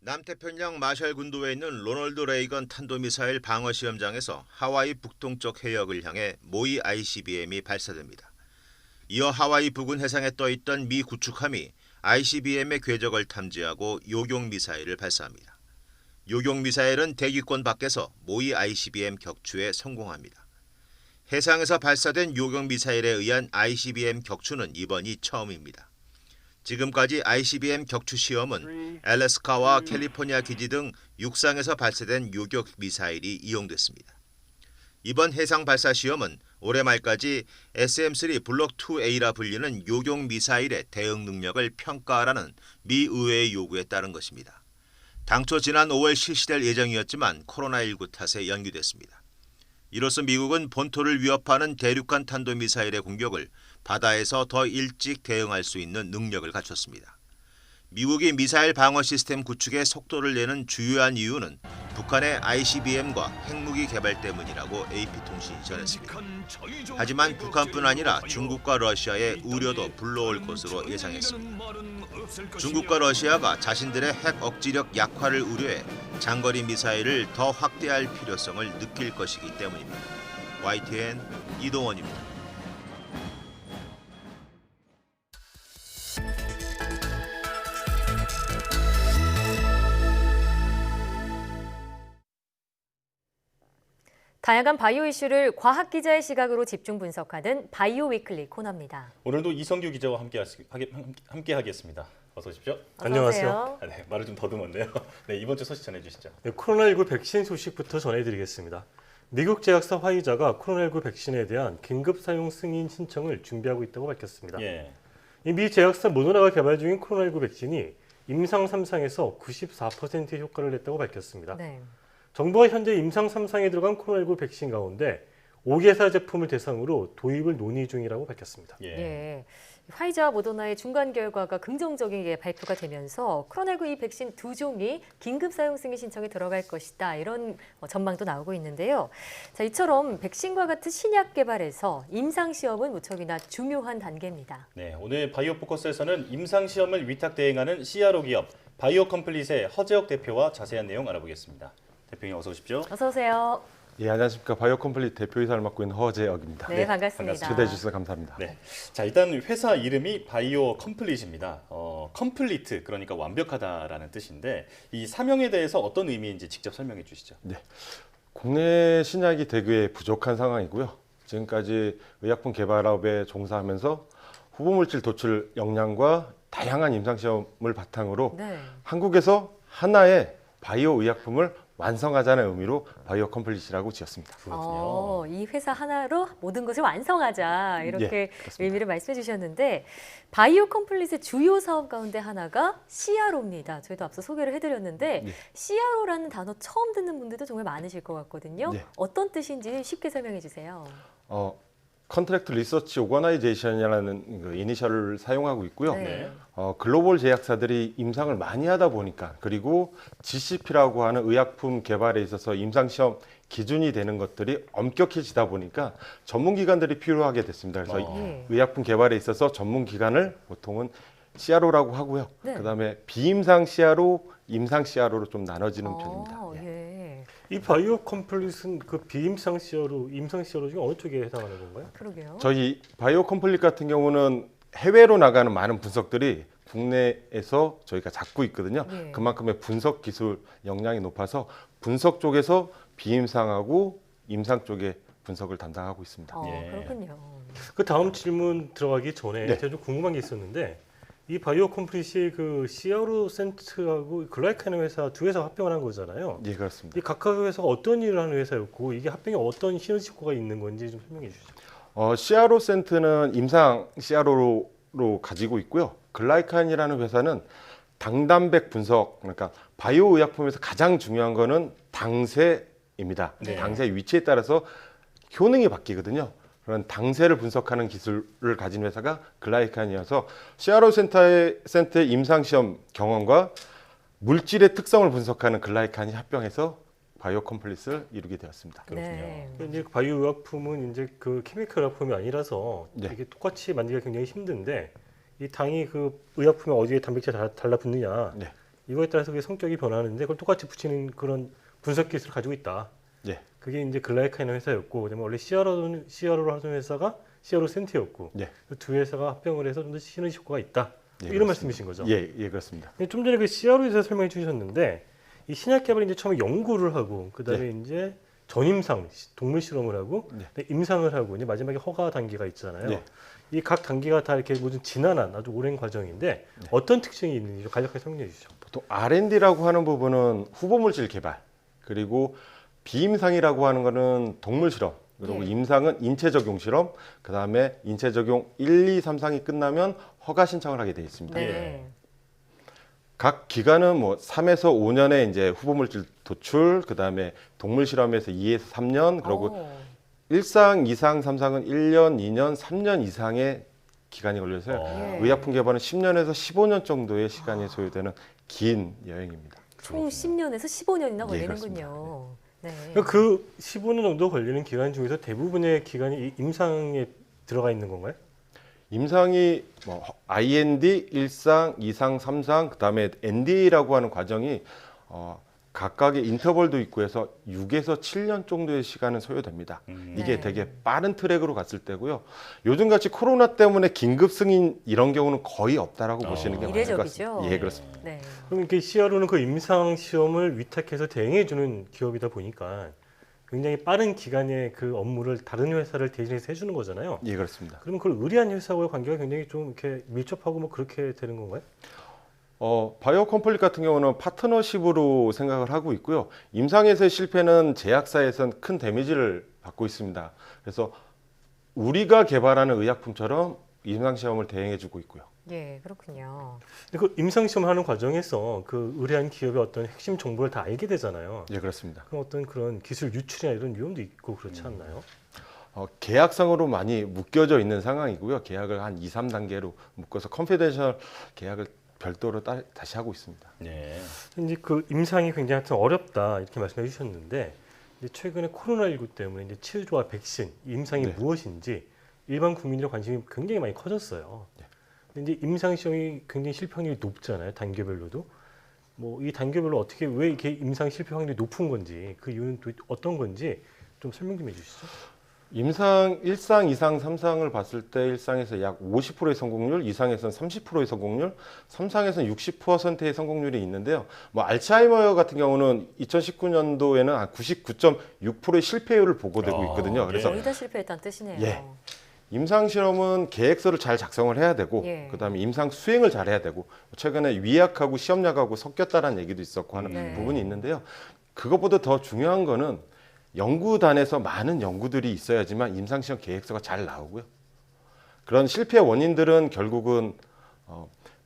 남태평양 마셜 군도에 있는 로널드 레이건 탄도미사일 방어시험장에서 하와이 북동쪽 해역을 향해 모의 ICBM이 발사됩니다. 이어 하와이 부근 해상에 떠있던 미 구축함이 ICBM의 궤적을 탐지하고 요격 미사일을 발사합니다. 요격 미사일은 대기권 밖에서 모의 ICBM 격추에 성공합니다. 해상에서 발사된 요격 미사일에 의한 ICBM 격추는 이번이 처음입니다. 지금까지 ICBM 격추 시험은 알래스카와 캘리포니아 기지 등 육상에서 발사된 요격 미사일이 이용됐습니다. 이번 해상 발사 시험은 올해 말까지 SM-3 블록 2A라 불리는 요격 미사일의 대응 능력을 평가하라는 미 의회의 요구에 따른 것입니다. 당초 지난 5월 실시될 예정이었지만 코로나19 탓에 연기됐습니다. 이로써 미국은 본토를 위협하는 대륙간 탄도미사일의 공격을 바다에서 더 일찍 대응할 수 있는 능력을 갖췄습니다. 미국이 미사일 방어 시스템 구축에 속도를 내는 주요한 이유는 북한의 ICBM과 핵무기 개발 때문이라고 AP통신이 전했습니다. 하지만 북한뿐 아니라 중국과 러시아의 우려도 불러올 것으로 예상했습니다. 중국과 러시아가 자신들의 핵 억지력 약화를 우려해 장거리 미사일을 더 확대할 필요성을 느낄 것이기 때문입니다. YTN 이동원입니다. 다양한 바이오 이슈를 과학 기자의 시각으로 집중 분석하는 바이오 위클리 코너입니다. 오늘도 이성규 기자와 함께 하겠습니다. 어서 오십시오. 안녕하세요. 네, 말을 좀 더듬었네요. 네, 이번 주 소식 전해주시죠. 네, 코로나19 백신 소식부터 전해드리겠습니다. 미국 제약사 화이자가 코로나19 백신에 대한 긴급 사용 승인 신청을 준비하고 있다고 밝혔습니다. 이 미 제약사 모더나가 개발 중인 코로나19 백신이 임상 3상에서 94%의 효과를 냈다고 밝혔습니다. 정부가 현재 임상 3상에 들어간 코로나19 백신 가운데 5개사 제품을 대상으로 도입을 논의 중이라고 밝혔습니다. 화이자와 모더나의 중간 결과가 긍정적이게 발표가 되면서 코로나19 이 백신 두 종이 긴급 사용 승인 신청에 들어갈 것이다. 이런 전망도 나오고 있는데요. 자, 이처럼 백신과 같은 신약 개발에서 임상 시험은 무척이나 중요한 단계입니다. 네, 오늘 바이오 포커스에서는 임상 시험을 위탁 대행하는 CRO 기업 바이오 컴플릿의 허재혁 대표와 자세한 내용 알아보겠습니다. 대표님 어서 오십시오. 어서 오세요. 예, 안녕하십니까. 바이오 컴플릿 대표이사를 맡고 있는 허재혁입니다. 네, 반갑습니다. 초대해 주셔서 감사합니다. 네. 자, 일단 회사 이름이 바이오 컴플릿입니다. 컴플리트, 그러니까 완벽하다라는 뜻인데 이 사명에 대해서 어떤 의미인지 직접 설명해 주시죠. 네. 국내 신약이 되게 부족한 상황이고요. 지금까지 의약품 개발업에 종사하면서 후보물질 도출 역량과 다양한 임상시험을 바탕으로 한국에서 하나의 바이오 의약품을 완성하자는 의미로 바이오 컴플릿이라고 지었습니다. 이 회사 하나로 모든 것을 완성하자 이렇게 그렇습니다. 의미를 말씀해 주셨는데 바이오 컴플릿의 주요 사업 가운데 하나가 CRO입니다. 저희도 앞서 소개를 해드렸는데 CRO라는 단어 처음 듣는 분들도 정말 많으실 것 같거든요. 어떤 뜻인지 쉽게 설명해 주세요. 컨트랙트 리서치 오거나이제이션이라는 그 이니셜을 사용하고 있고요. 글로벌 제약사들이 임상을 많이 하다 보니까 그리고 GCP라고 하는 의약품 개발에 있어서 임상시험 기준이 되는 것들이 엄격해지다 보니까 전문기관들이 필요하게 됐습니다. 그래서 의약품 개발에 있어서 전문기관을 보통은 CRO라고 하고요. 그다음에 비임상 CRO, 임상 CRO로 좀 나눠지는 편입니다. 이 바이오 컴플릿은 그 비임상 CRO, 임상 CRO 중에 어느 쪽에 해당하는 건가요? 그러게요. 저희 바이오 컴플릿 같은 경우는 해외로 나가는 많은 분석들이 국내에서 저희가 잡고 있거든요. 그만큼의 분석 기술 역량이 높아서 분석 쪽에서 비임상하고 임상 쪽에 분석을 담당하고 있습니다. 그렇군요. 그 다음 질문 들어가기 전에 제가 좀 궁금한 게 있었는데 이 바이오 컴플릿이 그 CRO 센트하고 글라이카는 회사 두 회사 합병을 한 거잖아요. 예, 그렇습니다. 이 각각 회사가 어떤 일을 하는 회사였고 이게 합병에 어떤 시너지 효과가 있는 건지 좀 설명해 주시죠. CRO 센트는 임상 CRO로 가지고 있고요. 글라이칸이라는 회사는 당단백 분석, 그러니까 바이오 의약품에서 가장 중요한 거는 당세입니다. 당세 위치에 따라서 효능이 바뀌거든요. 그런 당세를 분석하는 기술을 가진 회사가 글라이칸이어서 CRO 센터의 임상시험 경험과 물질의 특성을 분석하는 글라이칸이 합병해서 바이오 컴플릿을 이루게 되었습니다. 이제 바이오 의약품은 이제 그 케미컬 의약품이 아니라서 이게 똑같이 만들기가 굉장히 힘든데 이 당이 그 의약품에 어디에 단백질이 달라붙느냐 이거에 따라서 그게 성격이 변하는데 그걸 똑같이 붙이는 그런 분석 기술을 가지고 있다. 그게 이제 글라이카이는 회사였고, 그다음에 원래 CRO를 하던 회사가 CRO 센터였고, 그 두 회사가 합병을 해서 좀 더 시너지 효과가 있다. 이런 말씀이신 거죠? 예, 그렇습니다. 좀 전에 그 CRO에 대해서 설명해 주셨는데, 이 신약 개발이 이제 처음에 연구를 하고, 그다음에 이제 전임상 동물 실험을 하고, 임상을 하고, 이제 마지막에 허가 단계가 있잖아요. 이 각 단계가 다 이렇게 모든 지난한 아주 오랜 과정인데 어떤 특징이 있는지 간략하게 설명해 주시죠. 보통 R&D라고 하는 부분은 후보물질 개발, 그리고 비임상이라고 하는 거는 동물 실험, 그리고 임상은 인체 적용 실험, 그다음에 인체 적용 1, 2, 3, 4이 끝나면 허가 신청을 하게 되어 있습니다. 각 기간은 뭐 3에서 5년의 이제 후보물질 도출, 그다음에 동물 실험에서 2에서 3년, 그리고 1상, 2상, 3상은 1년, 2년, 3년 이상의 기간이 걸려서요. 의약품 개발은 10년에서 15년 정도의 시간이 소요되는 긴 여행입니다. 총 10년에서 15년이나 걸리는군요. 그 15년 정도 걸리는 기간 중에서 대부분의 기간이 임상에 들어가 있는 건가요? 임상이 뭐 IND 1상, 2상, 3상, 그다음에 NDA라고 하는 과정이 각각의 인터벌도 있고 해서 6에서 7년 정도의 시간은 소요됩니다. 이게 되게 빠른 트랙으로 갔을 때고요. 요즘같이 코로나 때문에 긴급 승인 이런 경우는 거의 없다라고 보시는 게 맞을 것 같습니다. 예, 그렇습니다. 그럼 이렇게 CRO는 그 임상 시험을 위탁해서 대행해 주는 기업이다 보니까 굉장히 빠른 기간에 그 업무를 다른 회사를 대신해서 해주는 거잖아요. 예, 그렇습니다. 그러면 그걸 의뢰한 회사와의 관계가 굉장히 좀 이렇게 밀접하고 뭐 그렇게 되는 건가요? 바이오 컴플릿 같은 경우는 파트너십으로 생각을 하고 있고요. 임상에서의 실패는 제약사에선 큰 데미지를 받고 있습니다. 그래서 우리가 개발하는 의약품처럼 임상시험을 대행해주고 있고요. 예, 그렇군요. 그 임상시험 하는 과정에서 그 의뢰한 기업의 어떤 핵심 정보를 다 알게 되잖아요. 예, 그렇습니다. 그럼 어떤 그런 기술 유출이나 이런 위험도 있고 그렇지 않나요? 계약상으로 많이 묶여져 있는 상황이고요. 계약을 한 2, 3단계로 묶어서 컨피덴셜 계약을 별도로 다시 하고 있습니다. 이제 그 임상이 굉장히 어렵다 이렇게 말씀해 주셨는데 이제 최근에 코로나19 때문에 이제 치료와 백신, 임상이 무엇인지 일반 국민들의 관심이 굉장히 많이 커졌어요. 근데 이제 임상 시험이 굉장히 실패 확률이 높잖아요. 단계별로도. 뭐 이 단계별로 어떻게 왜 이렇게 임상 실패 확률이 높은 건지 그 이유는 또 어떤 건지 좀 설명 좀 해주시죠. 임상 1상, 2상, 3상을 봤을 때 1상에서 약 50%의 성공률, 2상에서는 30%의 성공률, 3상에서는 60%의 성공률이 있는데요. 뭐 알츠하이머 같은 경우는 2019년도에는 한 99.6%의 실패율을 보고되고 있거든요. 그래서 거의 다 실패했다는 뜻이네요. 예. 임상 실험은 계획서를 잘 작성을 해야 되고, 그다음에 임상 수행을 잘 해야 되고, 최근에 위약하고 시험약하고 섞였다라는 얘기도 있었고 하는 부분이 있는데요. 그것보다 더 중요한 거는 연구단에서 많은 연구들이 있어야지만 임상시험 계획서가 잘 나오고요. 그런 실패의 원인들은 결국은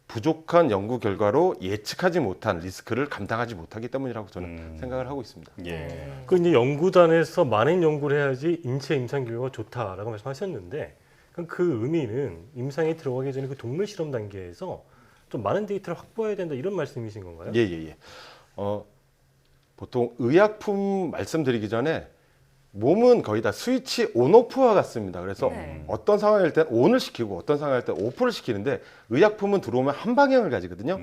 부족한 연구 결과로 예측하지 못한 리스크를 감당하지 못하기 때문이라고 저는 생각을 하고 있습니다. 그 이제 연구단에서 많은 연구를 해야지 인체 임상 결과가 좋다라고 말씀하셨는데, 그럼 그 의미는 임상에 들어가기 전에 그 동물 실험 단계에서 좀 많은 데이터를 확보해야 된다 이런 말씀이신 건가요? 예. 보통 의약품 말씀드리기 전에 몸은 거의 다 스위치 온오프와 같습니다. 그래서 어떤 상황일 땐 ON을 시키고 어떤 상황일 땐 OF를 시키는데 의약품은 들어오면 한 방향을 가지거든요.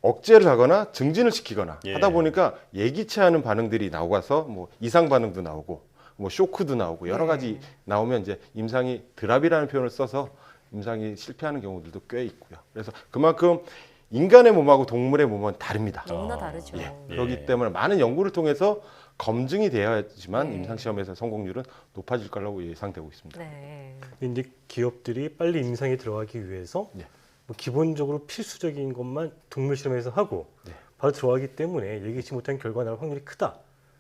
억제를 하거나 증진을 시키거나 하다 보니까 예기치 않은 반응들이 나와서 뭐 이상 반응도 나오고 뭐 쇼크도 나오고 여러 가지 나오면 이제 임상이 드랍이라는 표현을 써서 임상이 실패하는 경우들도 꽤 있고요. 그래서 그만큼 인간의 몸하고 동물의 몸은 다릅니다. 너무나 다르죠. 그렇기 때문에 많은 연구를 통해서 검증이 되어야지만 임상시험에서 성공률은 높아질 거라고 예상되고 있습니다. 이제 기업들이 빨리 임상에 들어가기 위해서 뭐 기본적으로 필수적인 것만 동물 실험에서 하고 바로 들어가기 때문에 예기치 못한 결과가 나올 확률이 크다.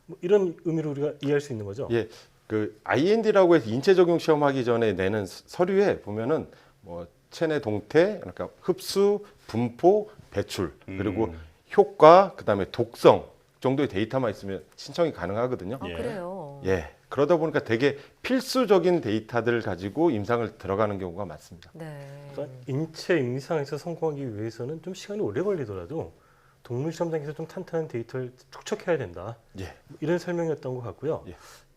뭐 이런 의미로 우리가 이해할 수 있는 거죠. 예, 그 IND라고 해서 인체 적용 시험하기 전에 내는 서류에 보면은 뭐 체내 동태, 그러니까 흡수, 분포, 배출, 그리고 효과, 그다음에 독성 정도의 데이터만 있으면 신청이 가능하거든요. 그래요? 예. 그러다 보니까 되게 필수적인 데이터들을 가지고 임상을 들어가는 경우가 많습니다. 그러니까 인체 임상에서 성공하기 위해서는 좀 시간이 오래 걸리더라도 동물 시험 단계에서 좀 탄탄한 데이터를 축적해야 된다. 이런 설명이었던 것 같고요.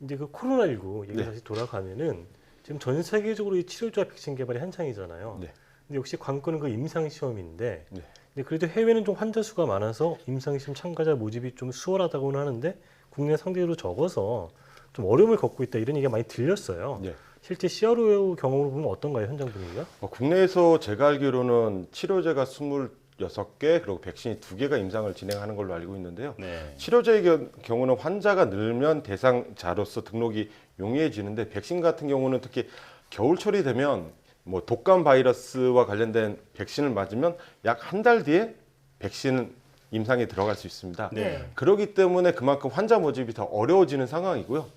이제 그 코로나19 얘기 다시 돌아가면은 지금 전 세계적으로 이 치료제와 백신 개발이 한창이잖아요. 근데 역시 관건은 그 임상 시험인데, 근데 그래도 해외는 좀 환자 수가 많아서 임상 시험 참가자 모집이 좀 수월하다고는 하는데 국내 상대로 적어서 좀 어려움을 겪고 있다 이런 얘기가 많이 들렸어요. 실제 CRO 경험으로 보면 어떤가요, 현장 분위기가? 국내에서 제가 알기로는 치료제가 26개 그리고 백신이 2개가 임상을 진행하는 걸로 알고 있는데요. 치료제의 경우는 환자가 늘면 대상자로서 등록이 용이해지는데 백신 같은 경우는 특히 겨울철이 되면 뭐 독감 바이러스와 관련된 백신을 맞으면 약 한 달 뒤에 백신 임상에 들어갈 수 있습니다. 그렇기 때문에 그만큼 환자 모집이 더 어려워지는 상황이고요.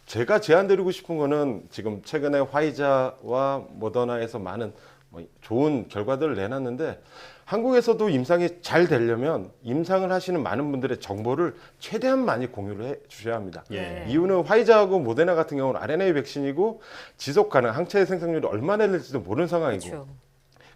제가 제안드리고 싶은 거는 지금 최근에 화이자와 모더나에서 많은 좋은 결과들을 내놨는데 한국에서도 임상이 잘 되려면 임상을 하시는 많은 분들의 정보를 최대한 많이 공유를 해 주셔야 합니다. 이유는 화이자하고 모더나 같은 경우는 RNA 백신이고 지속 가능 항체 생성률이 얼마나 될지도 모르는 상황이고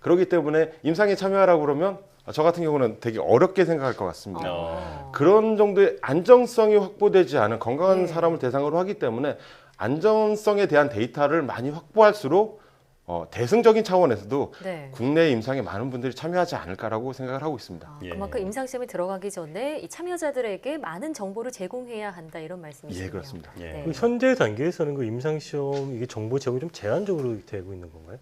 그렇기 때문에 임상에 참여하라고 그러면 저 같은 경우는 되게 어렵게 생각할 것 같습니다. 그런 정도의 안정성이 확보되지 않은 건강한 사람을 대상으로 하기 때문에 안전성에 대한 데이터를 많이 확보할수록 대승적인 차원에서도 국내 임상에 많은 분들이 참여하지 않을까라고 생각을 하고 있습니다. 그만큼 임상시험에 들어가기 전에 이 참여자들에게 많은 정보를 제공해야 한다 이런 말씀이시죠? 예, 그렇습니다. 그 현재 단계에서는 그 임상시험 이게 정보 제공이 좀 제한적으로 되고 있는 건가요?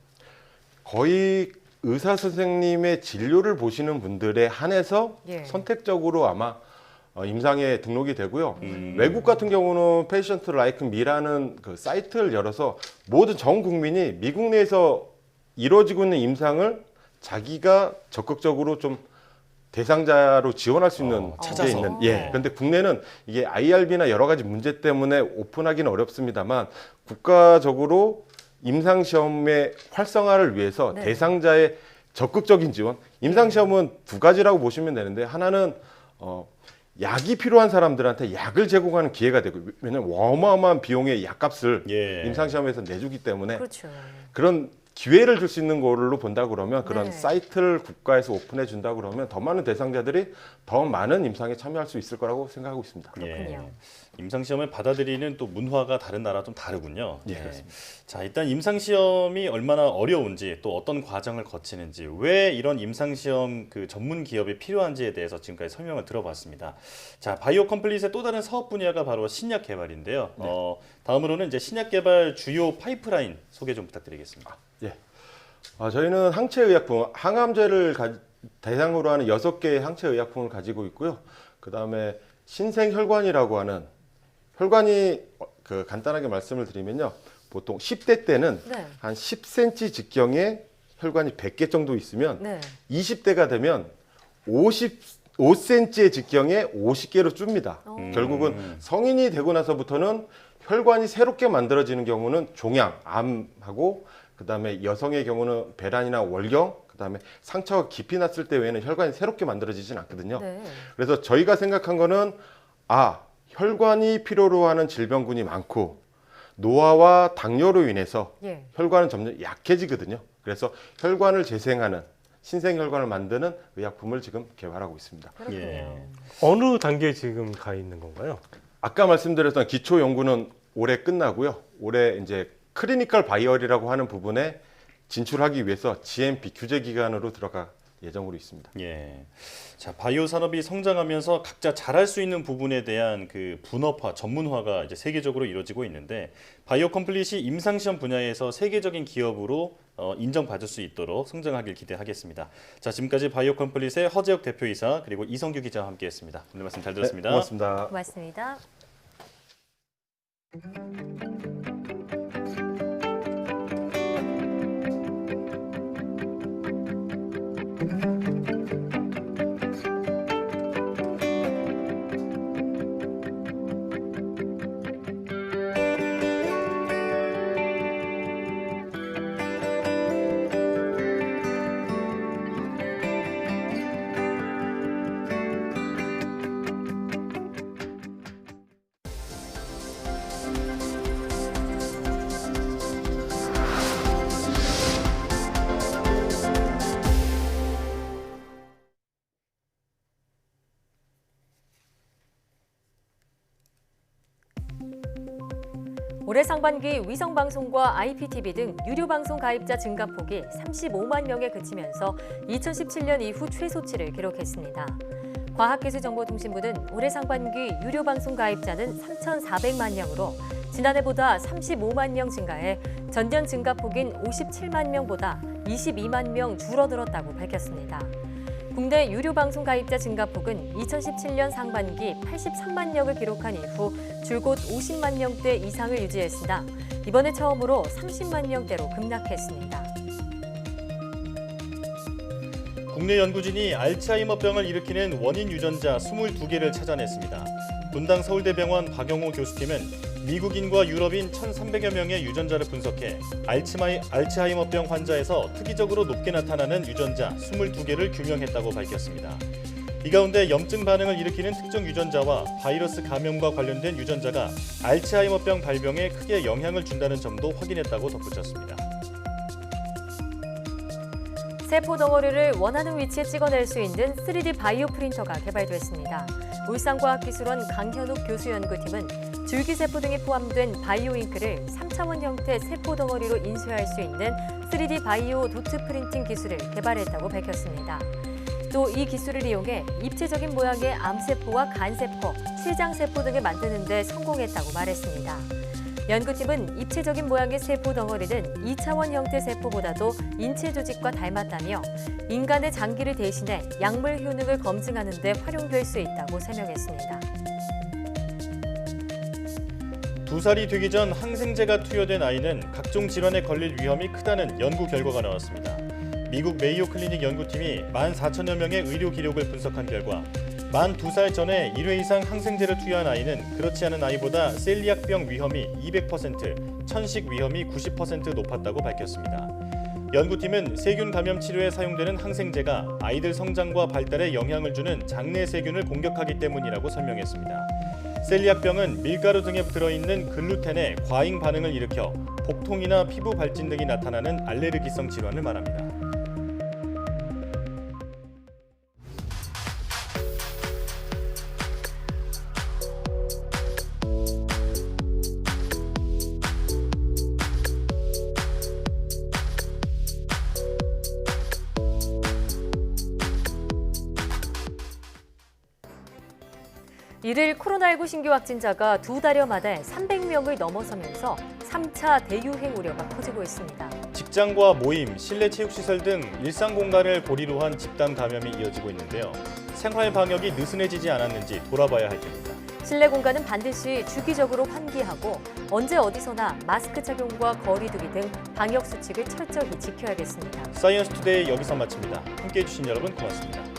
거의 의사 선생님의 진료를 보시는 분들에 한해서 선택적으로 아마 임상에 등록이 되고요. 외국 같은 경우는 페이션트 라이크 미라는 그 사이트를 열어서 모든 전 국민이 미국 내에서 이루어지고 있는 임상을 자기가 적극적으로 좀 대상자로 지원할 수 있는 게 있는. 그런데 국내는 이게 IRB나 여러 가지 문제 때문에 오픈하기는 어렵습니다만 국가적으로 임상 시험의 활성화를 위해서 대상자의 적극적인 지원. 임상 시험은 두 가지라고 보시면 되는데 하나는 약이 필요한 사람들한테 약을 제공하는 기회가 되고 왜냐하면 어마어마한 비용의 약값을 임상시험에서 내주기 때문에 그런 기회를 줄 수 있는 걸로 본다 그러면 그런 사이트를 국가에서 오픈해 준다 그러면 더 많은 대상자들이 더 많은 임상에 참여할 수 있을 거라고 생각하고 있습니다. 그렇군요. 임상 시험을 받아들이는 또 문화가 다른 나라 좀 다르군요. 예, 그렇습니다. 자, 일단 임상 시험이 얼마나 어려운지 또 어떤 과정을 거치는지 왜 이런 임상 시험 그 전문 기업이 필요한지에 대해서 지금까지 설명을 들어봤습니다. 자, 바이오 컴플릿의 또 다른 사업 분야가 바로 신약 개발인데요. 다음으로는 이제 신약 개발 주요 파이프라인 소개 좀 부탁드리겠습니다. 예. 저희는 항체의약품, 항암제를 대상으로 하는 6개의 항체의약품을 가지고 있고요. 그 다음에 신생혈관이라고 하는 혈관이 간단하게 말씀을 드리면요. 보통 10대 때는 한 10cm 직경에 혈관이 100개 정도 있으면 20대가 되면 55cm의 직경에 50개로 줍니다. 결국은 성인이 되고 나서부터는 혈관이 새롭게 만들어지는 경우는 종양, 암하고 그다음에 여성의 경우는 배란이나 월경, 그다음에 상처가 깊이 났을 때 외에는 혈관이 새롭게 만들어지진 않거든요. 그래서 저희가 생각한 거는 혈관이 필요로 하는 질병군이 많고 노화와 당뇨로 인해서 혈관은 점점 약해지거든요. 그래서 혈관을 재생하는 신생혈관을 만드는 의약품을 지금 개발하고 있습니다. 어느 단계에 지금 가 있는 건가요? 아까 말씀드렸던 기초 연구는 올해 끝나고요. 올해 이제 클리니컬 바이얼이라고 하는 부분에 진출하기 위해서 GMP 규제 기관으로 들어갈 예정으로 있습니다. 자, 바이오 산업이 성장하면서 각자 잘할 수 있는 부분에 대한 그 분업화, 전문화가 이제 세계적으로 이루어지고 있는데 바이오 컴플릿이 임상 시험 분야에서 세계적인 기업으로 인정받을 수 있도록 성장하길 기대하겠습니다. 자, 지금까지 바이오 컴플릿의 허재혁 대표이사 그리고 이성규 기자와 함께했습니다. 오늘 말씀 잘 들었습니다. 고맙습니다. 고맙습니다. 올해 상반기 위성방송과 IPTV 등 유료방송 가입자 증가폭이 35만 명에 그치면서 2017년 이후 최소치를 기록했습니다. 과학기술정보통신부는 올해 상반기 유료방송 가입자는 3,400만 명으로 지난해보다 35만 명 증가해 전년 증가폭인 57만 명보다 22만 명 줄어들었다고 밝혔습니다. 국내 유료방송 가입자 증가폭은 2017년 상반기 83만 명을 기록한 이후 줄곧 50만 명대 이상을 유지했으나 이번에 처음으로 30만 명대로 급락했습니다. 국내 연구진이 알츠하이머병을 일으키는 원인 유전자 22개를 찾아냈습니다. 분당 서울대병원 박영호 교수팀은 미국인과 유럽인 1,300여 명의 유전자를 분석해 알츠하이머병 환자에서 특이적으로 높게 나타나는 유전자 22개를 규명했다고 밝혔습니다. 이 가운데 염증 반응을 일으키는 특정 유전자와 바이러스 감염과 관련된 유전자가 알츠하이머병 발병에 크게 영향을 준다는 점도 확인했다고 덧붙였습니다. 세포 덩어리를 원하는 위치에 찍어낼 수 있는 3D 바이오 프린터가 개발됐습니다. 울산과학기술원 강현욱 교수 연구팀은 줄기세포 등이 포함된 바이오 잉크를 3차원 형태 세포 덩어리로 인쇄할 수 있는 3D 바이오 도트 프린팅 기술을 개발했다고 밝혔습니다. 또 이 기술을 이용해 입체적인 모양의 암세포와 간세포, 췌장세포 등을 만드는 데 성공했다고 말했습니다. 연구팀은 입체적인 모양의 세포 덩어리는 2차원 형태 세포보다도 인체 조직과 닮았다며 인간의 장기를 대신해 약물 효능을 검증하는 데 활용될 수 있다고 설명했습니다. 2살이 되기 전 항생제가 투여된 아이는 각종 질환에 걸릴 위험이 크다는 연구 결과가 나왔습니다. 미국 메이오 클리닉 연구팀이 14,000여 명의 의료 기록을 분석한 결과 만 2살 전에 1회 이상 항생제를 투여한 아이는 그렇지 않은 아이보다 셀리악병 위험이 200%, 천식 위험이 90% 높았다고 밝혔습니다. 연구팀은 세균 감염 치료에 사용되는 항생제가 아이들 성장과 발달에 영향을 주는 장내 세균을 공격하기 때문이라고 설명했습니다. 셀리악병은 밀가루 등에 들어있는 글루텐에 과잉 반응을 일으켜 복통이나 피부 발진 등이 나타나는 알레르기성 질환을 말합니다. 일일 코로나19 신규 확진자가 2달여 만에 300명을 넘어서면서 3차 대유행 우려가 커지고 있습니다. 직장과 모임, 실내 체육시설 등 일상 공간을 고리로 한 집단 감염이 이어지고 있는데요. 생활 방역이 느슨해지지 않았는지 돌아봐야 할 때입니다. 실내 공간은 반드시 주기적으로 환기하고 언제 어디서나 마스크 착용과 거리 두기 등 방역 수칙을 철저히 지켜야겠습니다. 사이언스 투데이 여기서 마칩니다. 함께해 주신 여러분 고맙습니다.